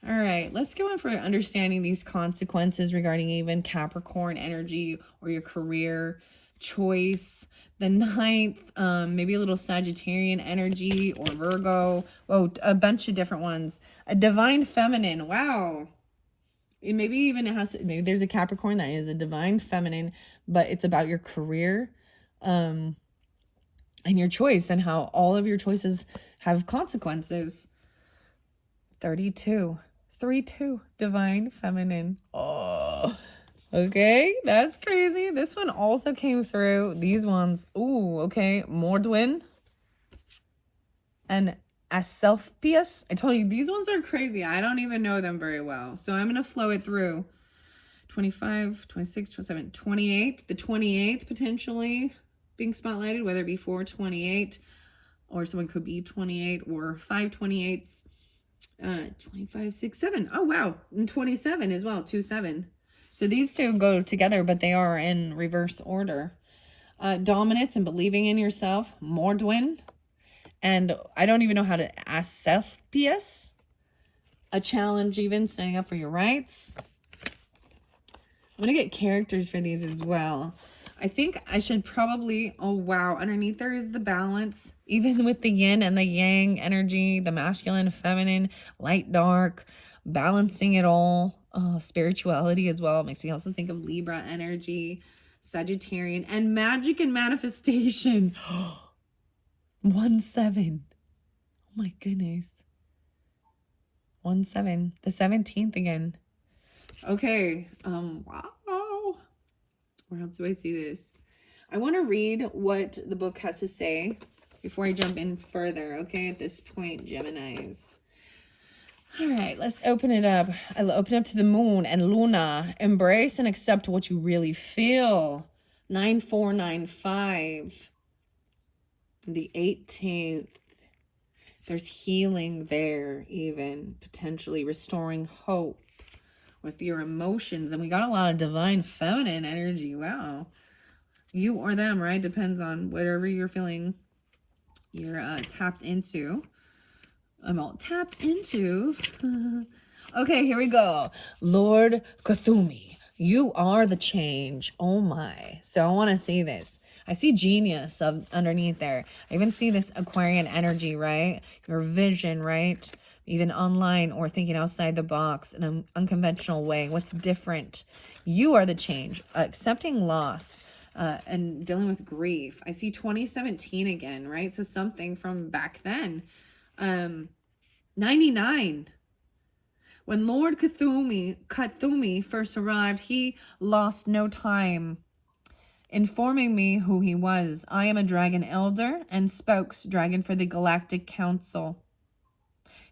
All right, let's go in for understanding these consequences regarding even Capricorn energy or your career choice. The 9th, maybe a little Sagittarian energy or Virgo. Whoa, a bunch of different ones. A divine feminine. Wow. Maybe there's a Capricorn that is a divine feminine, but it's about your career and your choice and how all of your choices have consequences. 32. 3-2. Divine feminine. Oh, okay. That's crazy. This one also came through. These ones. Ooh, okay. Mordwin and Aselpius. I told you, these ones are crazy. I don't even know them very well. So I'm going to flow it through. 25, 26, 27, 28. The 28th, potentially. being spotlighted, whether it be 428, or someone could be 28, or 528s, 25, 6, 7. Oh, wow. And 27 as well, 2, 7. So these two go together, but they are in reverse order. Dominance and believing in yourself, Mordwin. And I don't even know how to ask Self-PS. A challenge, even standing up for your rights. I'm going to get characters for these as well. I think I should probably, oh wow, underneath there is the balance. Even with the yin and the yang energy, the masculine, feminine, light, dark, balancing it all. Spirituality as well. Makes me also think of Libra energy, Sagittarian, and magic and manifestation. 1-7. Oh my goodness. 1-7. The 17th again. Okay. Wow. Where else do I see this? I want to read what the book has to say before I jump in further. Okay, at this point, Geminis. All right, let's open it up. I'll open up to the moon and Luna. Embrace and accept what you really feel. 9495. The 18th. There's healing there, even potentially restoring hope with your emotions. And we got a lot of divine feminine energy. Wow. You or them, right? Depends on whatever you're feeling you're tapped into. I'm all tapped into. Okay, here we go. Lord Cthulhu, you are the change. Oh my. So I want to see this. I see genius underneath there. I even see this Aquarian energy, right? Your vision, right? Even online or thinking outside the box in an unconventional way. What's different? You are the change. Accepting loss and dealing with grief. I see 2017 again, right? So something from back then. 99. When Lord Cthulhu first arrived, he lost no time informing me who he was. I am a dragon elder and spokesdragon for the Galactic Council.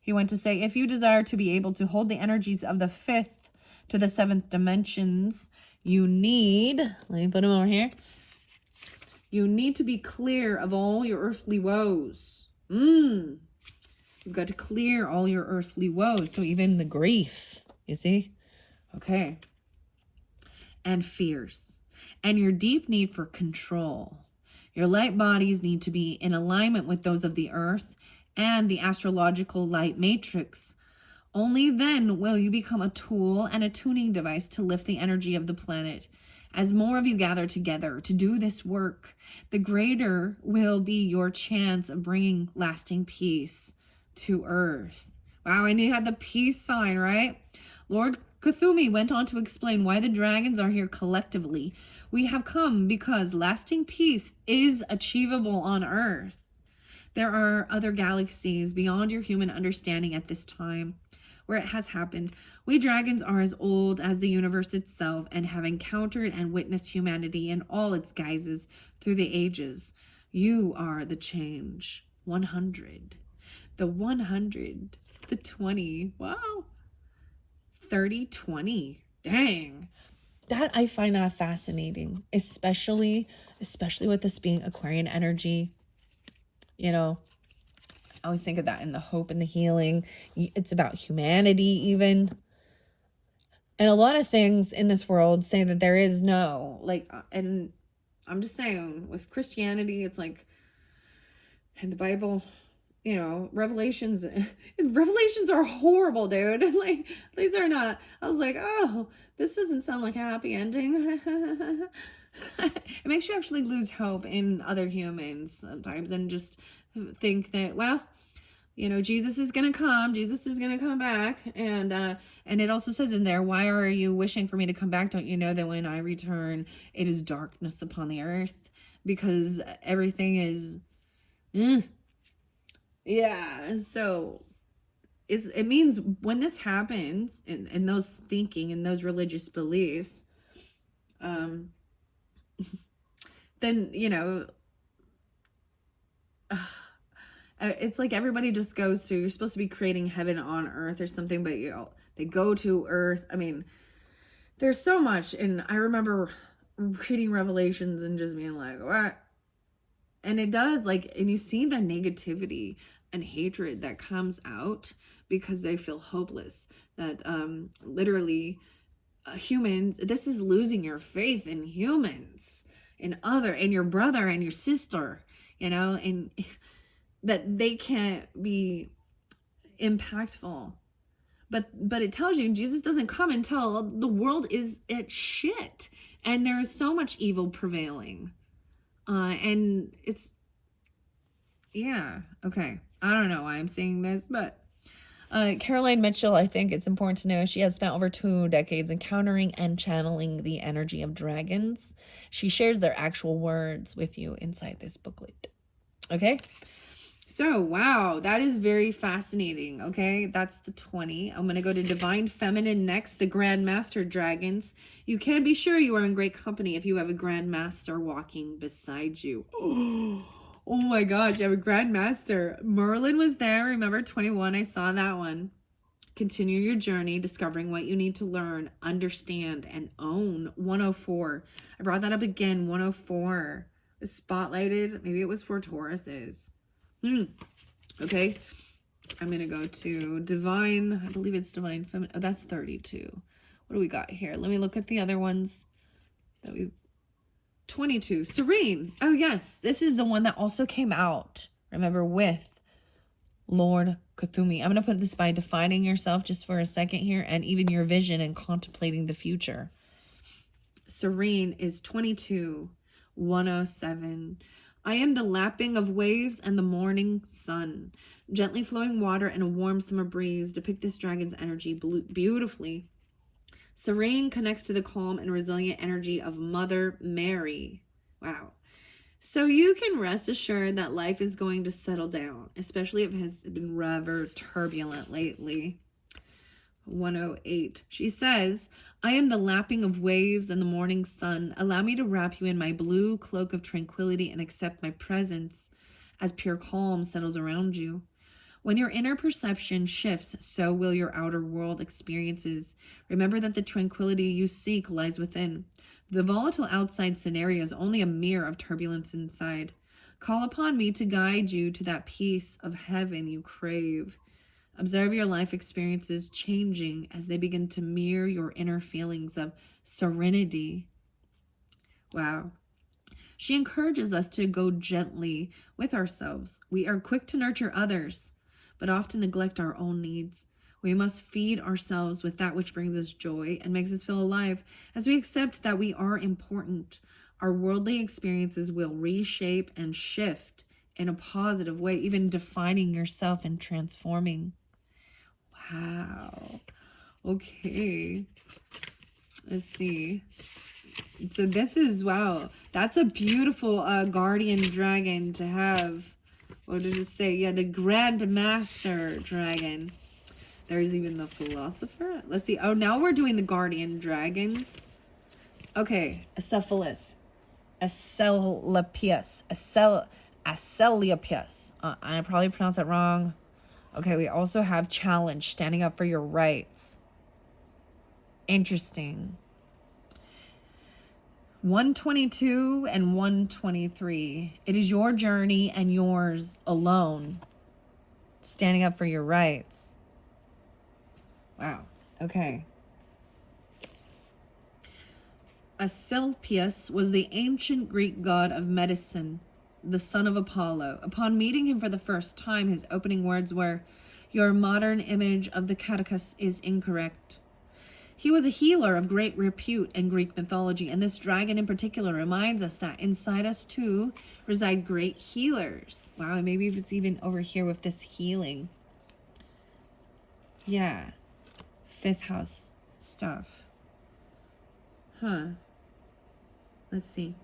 He went to say, if you desire to be able to hold the energies of the 5th to the 7th dimensions, you need, let me put them over here. You need to be clear of all your earthly woes. You've got to clear all your earthly woes. So even the grief, you see? Okay. And fears. And your deep need for control. Your light bodies need to be in alignment with those of the earth and the astrological light matrix. Only then will you become a tool and a tuning device to lift the energy of the planet. As more of you gather together to do this work, the greater will be your chance of bringing lasting peace to Earth. Wow, and you had the peace sign, right? Lord Cthulhu went on to explain why the dragons are here collectively. We have come because lasting peace is achievable on Earth. There are other galaxies beyond your human understanding at this time where it has happened. We dragons are as old as the universe itself and have encountered and witnessed humanity in all its guises through the ages. You are the change. 100. The 100. The 20. Wow. 30, 20. Dang. That, I find that fascinating, especially with this being Aquarian energy. You know, I always think of that in the hope and the healing. It's about humanity even. And a lot of things in this world say that there is no, like, and I'm just saying, with Christianity, it's like, in the Bible, you know, Revelations are horrible, dude. Like, these are not, I was like, oh, this doesn't sound like a happy ending. It makes you actually lose hope in other humans sometimes and just think that, well, you know, Jesus is going to come back. And it also says in there, why are you wishing for me to come back? Don't you know that when I return, it is darkness upon the earth because everything is, yeah. So it means when this happens in those thinking and those religious beliefs, then, you know, it's like everybody just goes to, you're supposed to be creating heaven on earth or something, but you know, they go to earth. I mean, there's so much. And I remember reading Revelations and just being like, what? And it does, like, and you see the negativity and hatred that comes out because they feel hopeless. That literally humans, this is losing your faith in humans, in your brother and your sister, and that they can't be impactful. But it tells you Jesus doesn't come until the world is at shit and there is so much evil prevailing. And it's, yeah, okay. I don't know why I'm saying this, but Caroline Mitchell, I think it's important to know, she has spent over 2 decades encountering and channeling the energy of dragons. She shares their actual words with you inside this booklet. Okay? So, wow, that is very fascinating, okay? That's the 20. I'm going to go to Divine Feminine next, the Grand Master Dragons. You can be sure you are in great company if you have a Grand Master walking beside you. Oh my gosh, you have a Grand Master. Merlin was there, remember, 21, I saw that one. Continue your journey, discovering what you need to learn, understand, and own. 104. I brought that up again, 104. It was spotlighted. Maybe it was for Tauruses. Okay, I'm gonna go to Divine, I believe it's Divine Feminine. Oh, that's 32. What do we got here? Let me look at the other ones that we 22. Serene. Oh yes, this is the one that also came out, remember, with Lord Cthulhu. I'm gonna put this by defining yourself just for a second here, and even your vision and contemplating the future. Serene is 22, 107. I am the lapping of waves and the morning sun. Gently flowing water and a warm summer breeze depict this dragon's energy beautifully. Serene connects to the calm and resilient energy of Mother Mary. Wow. So you can rest assured that life is going to settle down, especially if it has been rather turbulent lately. 108. She says, I am the lapping of waves and the morning sun. Allow me to wrap you in my blue cloak of tranquility and accept my presence as pure calm settles around you. When your inner perception shifts, so will your outer world experiences. Remember that the tranquility you seek lies within. The volatile outside scenario is only a mirror of turbulence inside. Call upon me to guide you to that peace of heaven you crave. Observe your life experiences changing as they begin to mirror your inner feelings of serenity. Wow. She encourages us to go gently with ourselves. We are quick to nurture others, but often neglect our own needs. We must feed ourselves with that which brings us joy and makes us feel alive. As we accept that we are important, our worldly experiences will reshape and shift in a positive way, even defining yourself and transforming. Wow. Okay. Let's see. So this is, wow, that's a beautiful guardian dragon to have. What did it say? Yeah, the Grand Master Dragon. There's even the Philosopher. Let's see. Oh, now we're doing the Guardian Dragons. Okay. Acephalus. Asclepius. Asclepius. I probably pronounced that wrong. Okay, we also have Challenge, standing up for your rights. Interesting. 122 and 123. It is your journey and yours alone. Standing up for your rights. Wow. Okay. Asclepius was the ancient Greek god of medicine, the son of Apollo. Upon meeting him for the first time, his opening words were, "Your modern image of the catechus is incorrect." He was a healer of great repute in Greek mythology, and this dragon in particular reminds us that inside us too reside great healers. Wow, maybe if it's even over here with this healing. Yeah. 5th house stuff. Huh. Let's see.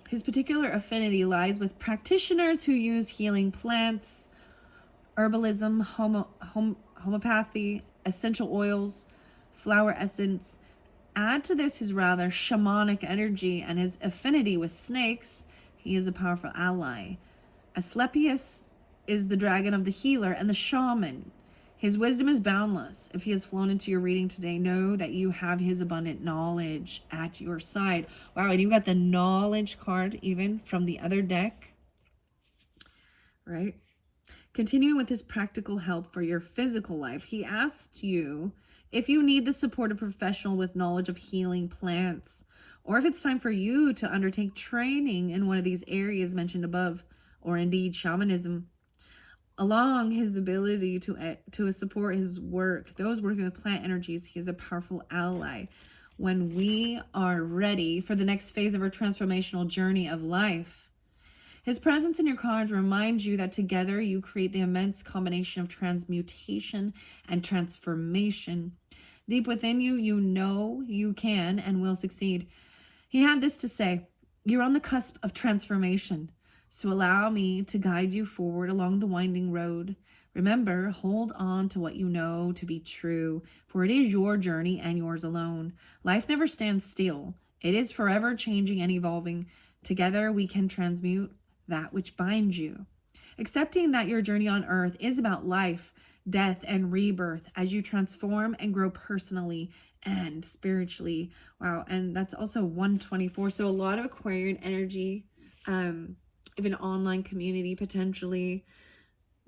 His particular affinity lies with practitioners who use healing plants, herbalism, homeopathy, essential oils, flower essence. Add to this his rather shamanic energy and his affinity with snakes. He is a powerful ally. Asclepius is the dragon of the healer and the shaman. His wisdom is boundless. If he has flown into your reading today, know that you have his abundant knowledge at your side. Wow, and you got the knowledge card even from the other deck, right? Continuing with his practical help for your physical life, he asked you if you need the support of a professional with knowledge of healing plants, or if it's time for you to undertake training in one of these areas mentioned above, or indeed shamanism. Along his ability to support his work, those working with plant energies, he is a powerful ally. When we are ready for the next phase of our transformational journey of life, his presence in your cards reminds you that together you create the immense combination of transmutation and transformation. Deep within you, you know you can and will succeed. He had this to say: you're on the cusp of transformation. So allow me to guide you forward along the winding road. Remember, hold on to what you know to be true, for it is your journey and yours alone. Life never stands still. It is forever changing and evolving. Together we can transmute that which binds you. Accepting that your journey on earth is about life, death, and rebirth as you transform and grow personally and spiritually. Wow, and that's also 124. So a lot of Aquarian energy. Of an online community potentially.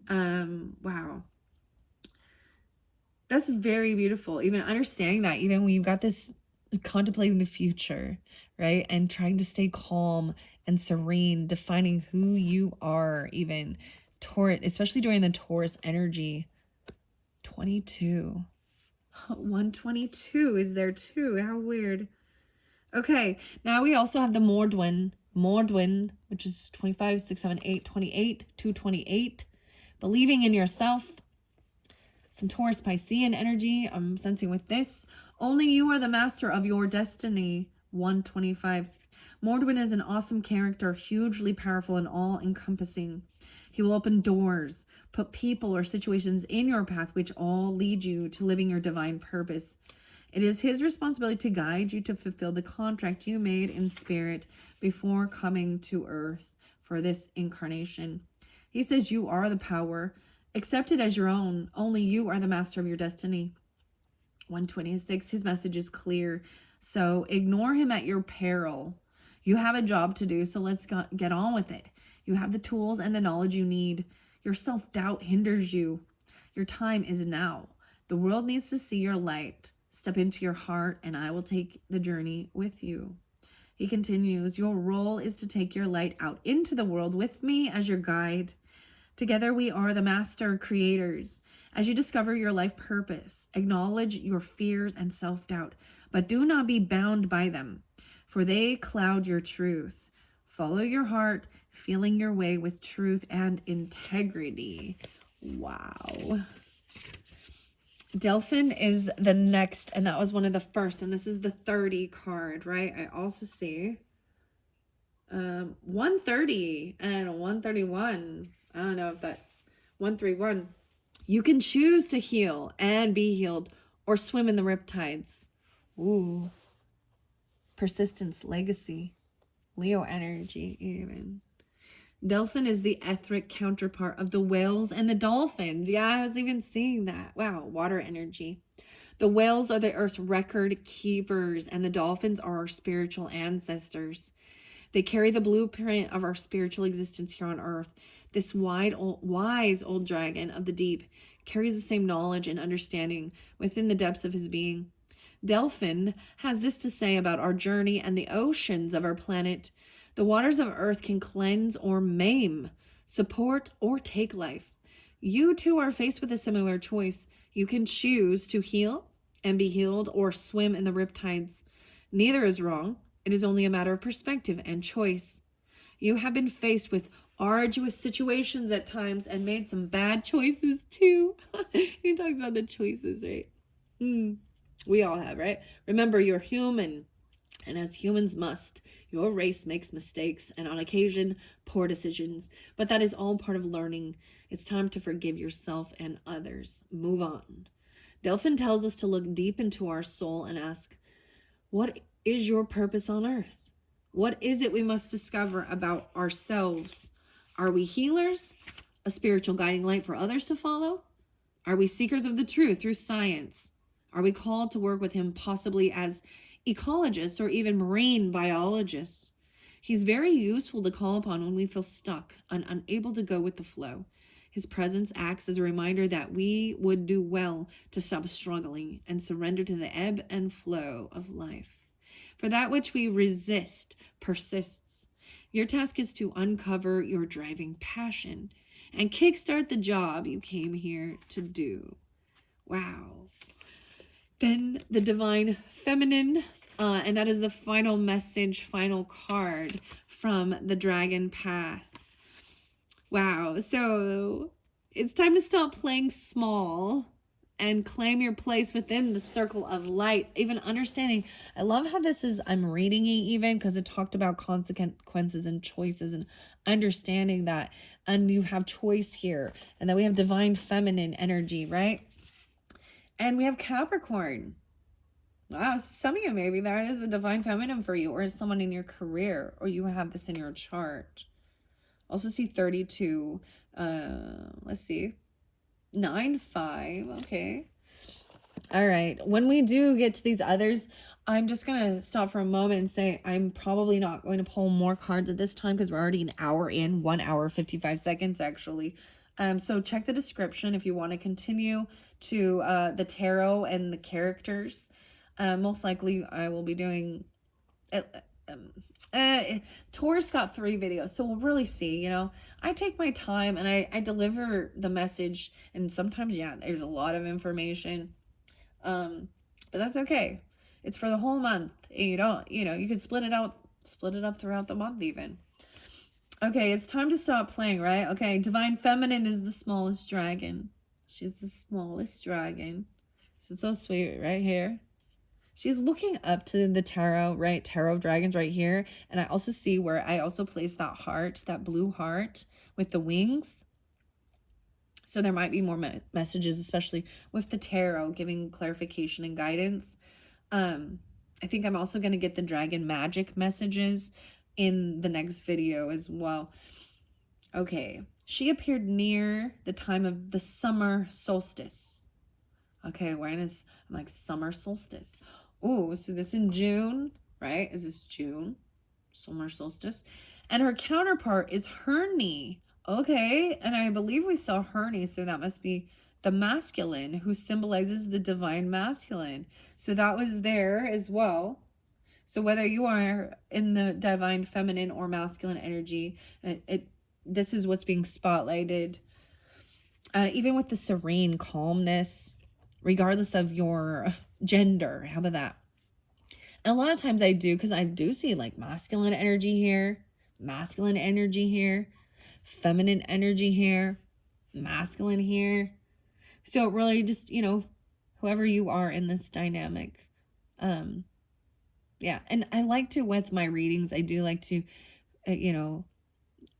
Wow, that's very beautiful. Even understanding that, even when you've got this contemplating the future, right, and trying to stay calm and serene, defining who you are, even Taurus, especially during the Taurus energy. 22 122 is there too. How weird. Okay, now we also have the Mordwin, which is 25, 6, 7, 8, 28, 228. Believing in yourself. Some Taurus Piscean energy I'm sensing with this. Only you are the master of your destiny. 125. Mordwin is an awesome character, hugely powerful and all-encompassing. He will open doors, put people or situations in your path which all lead you to living your divine purpose. It is his responsibility to guide you to fulfill the contract you made in spirit before coming to earth for this incarnation. He says you are the power. Accept it as your own. Only you are the master of your destiny. 126, his message is clear. So ignore him at your peril. You have a job to do, so let's get on with it. You have the tools and the knowledge you need. Your self-doubt hinders you. Your time is now. The world needs to see your light. Step into your heart, and I will take the journey with you. He continues, your role is to take your light out into the world with me as your guide. Together we are the master creators. As you discover your life purpose, acknowledge your fears and self-doubt, but do not be bound by them, for they cloud your truth. Follow your heart, feeling your way with truth and integrity. Wow. Delphin is the next, and that was one of the first, and this is the 30 card, right? I also see 130 and 131. I don't know if that's 131. You can choose to heal and be healed, or swim in the riptides. Ooh. Persistence, legacy, Leo energy even. Delphin is the etheric counterpart of the whales and the dolphins. Yeah, I was even seeing that. Wow, water energy. The whales are the Earth's record keepers, and the dolphins are our spiritual ancestors. They carry the blueprint of our spiritual existence here on Earth. This wise old dragon of the deep carries the same knowledge and understanding within the depths of his being. Delphin has this to say about our journey and the oceans of our planet. The waters of Earth can cleanse or maim, support or take life. You too are faced with a similar choice. You can choose to heal and be healed, or swim in the riptides. Neither is wrong. It is only a matter of perspective and choice. You have been faced with arduous situations at times and made some bad choices too. He talks about the choices, right? We all have, right? Remember, you're human. And as humans must, your race makes mistakes and on occasion poor decisions. But that is all part of learning. It's time to forgive yourself and others. Move on. Delphin tells us to look deep into our soul and ask, what is your purpose on earth? What is it we must discover about ourselves? Are we healers? A spiritual guiding light for others to follow? Are we seekers of the truth through science? Are we called to work with him possibly as ecologists or even marine biologists? He's very useful to call upon when we feel stuck and unable to go with the flow. His presence acts as a reminder that we would do well to stop struggling and surrender to the ebb and flow of life. For that which we resist persists. Your task is to uncover your driving passion and kickstart the job you came here to do. Wow. Then the divine feminine, and that is the final message, final card from the dragon path. Wow. So it's time to stop playing small and claim your place within the circle of light. Even understanding, I love how this is, I'm reading it even because it talked about consequences and choices and understanding that, and you have choice here, and that we have divine feminine energy, right? And we have Capricorn. Wow, some of you, maybe that is a divine feminine for you, or is someone in your career, or you have this in your chart. Also see 32, let's see, 9-5, okay. All right, when we do get to these others, I'm just gonna stop for a moment and say I'm probably not going to pull more cards at this time because we're already an hour in, 1 hour 55 seconds actually. So check the description if you want to continue to the tarot and the characters. Most likely I will be doing Taurus got 3 videos, so we'll really see. You know, I take my time and I deliver the message, and sometimes, yeah, there's a lot of information, but that's okay. It's for the whole month, and you don't, you know, you can split it up throughout the month even. Okay, it's time to stop playing, right? Okay, divine feminine is the smallest dragon. She's the smallest dragon. This is so sweet right here. She's looking up to the tarot, right? Tarot of dragons right here. And I also see where I also place that heart, that blue heart with the wings. So there might be more messages, especially with the tarot, giving clarification and guidance. I think I'm also going to get the dragon magic messages in the next video as well. Okay, she appeared near the time of the summer solstice. Okay, awareness, I'm like summer solstice. Oh, so this in June, right? Is this June? Summer solstice. And her counterpart is Hernie. Okay, and I believe we saw Hernie, so that must be the masculine who symbolizes the divine masculine. So that was there as well. So whether you are in the divine feminine or masculine energy, this is what's being spotlighted. Even with the serene calmness, regardless of your gender. How about that? And a lot of times I do, because I do see like masculine energy here, feminine energy here, masculine here. So it really just, you know, whoever you are in this dynamic. Yeah. And I like to, with my readings, I do like to, you know,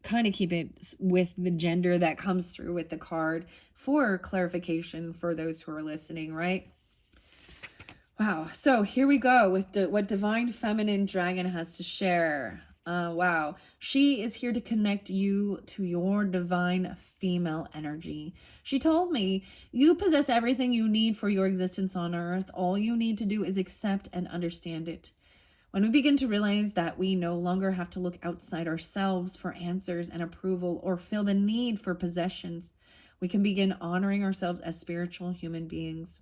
kind of keep it with the gender that comes through with the card for clarification for those who are listening, right? Wow. So here we go with what Divine Feminine Dragon has to share. Wow. She is here to connect you to your divine female energy. She told me, you possess everything you need for your existence on earth. All you need to do is accept and understand it. When we begin to realize that we no longer have to look outside ourselves for answers and approval or feel the need for possessions, we can begin honoring ourselves as spiritual human beings.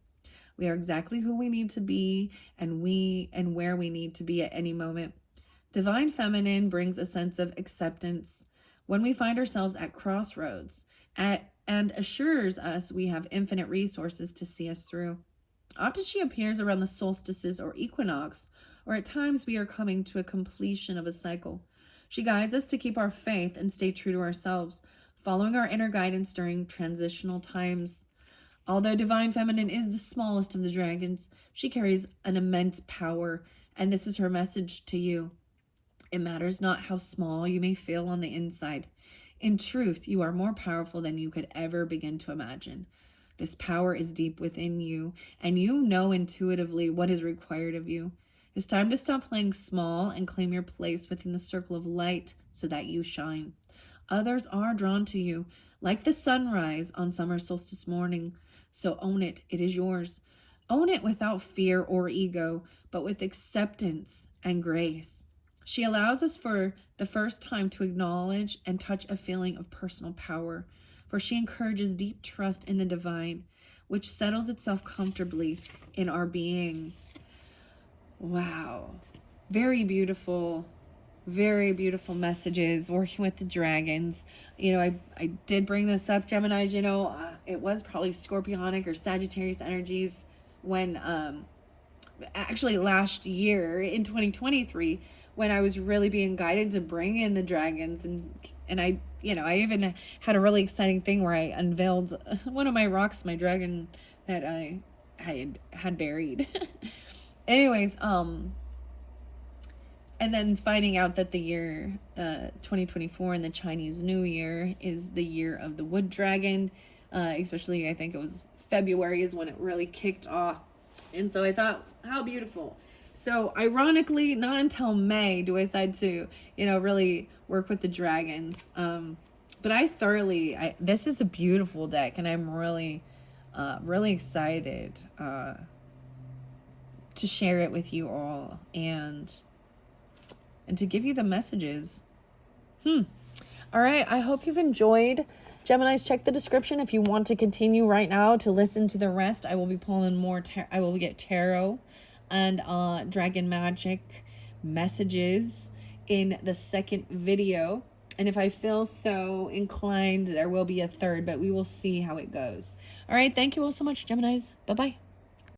We are exactly who we need to be and where we need to be at any moment. Divine Feminine brings a sense of acceptance when we find ourselves at crossroads and assures us we have infinite resources to see us through. Often she appears around the solstices or equinox, or at times we are coming to a completion of a cycle. She guides us to keep our faith and stay true to ourselves, following our inner guidance during transitional times. Although Divine Feminine is the smallest of the dragons, she carries an immense power, and this is her message to you. It matters not how small you may feel on the inside. In truth, you are more powerful than you could ever begin to imagine. This power is deep within you, and you know intuitively what is required of you. It's time to stop playing small and claim your place within the circle of light so that you shine. Others are drawn to you. Like the sunrise on summer solstice morning. So own it. It is yours. Own it without fear or ego, but with acceptance and grace. She allows us for the first time to acknowledge and touch a feeling of personal power, for she encourages deep trust in the divine, which settles itself comfortably in our being. Wow. Very beautiful messages working with the dragons. I did bring this up, Geminis, it was probably Scorpionic or Sagittarius energies when, actually last year in 2023, when I was really being guided to bring in the dragons. And I even had a really exciting thing where I unveiled one of my rocks, my dragon that I had buried. Anyways, and then finding out that the year 2024 and the Chinese New Year is the year of the wood dragon. Especially, I think it was February is when it really kicked off. And so I thought, how beautiful. So ironically, not until May do I decide to, really work with the dragons. But this is a beautiful deck, and I'm really, really excited to share it with you all and to give you the messages. All right, I hope you've enjoyed. Geminis, check the description if you want to continue right now to listen to the rest. I will be pulling more, I will get tarot and dragon magic messages in the second video. And if I feel so inclined, there will be a third, but we will see how it goes. All right, thank you all so much, Geminis. Bye-bye.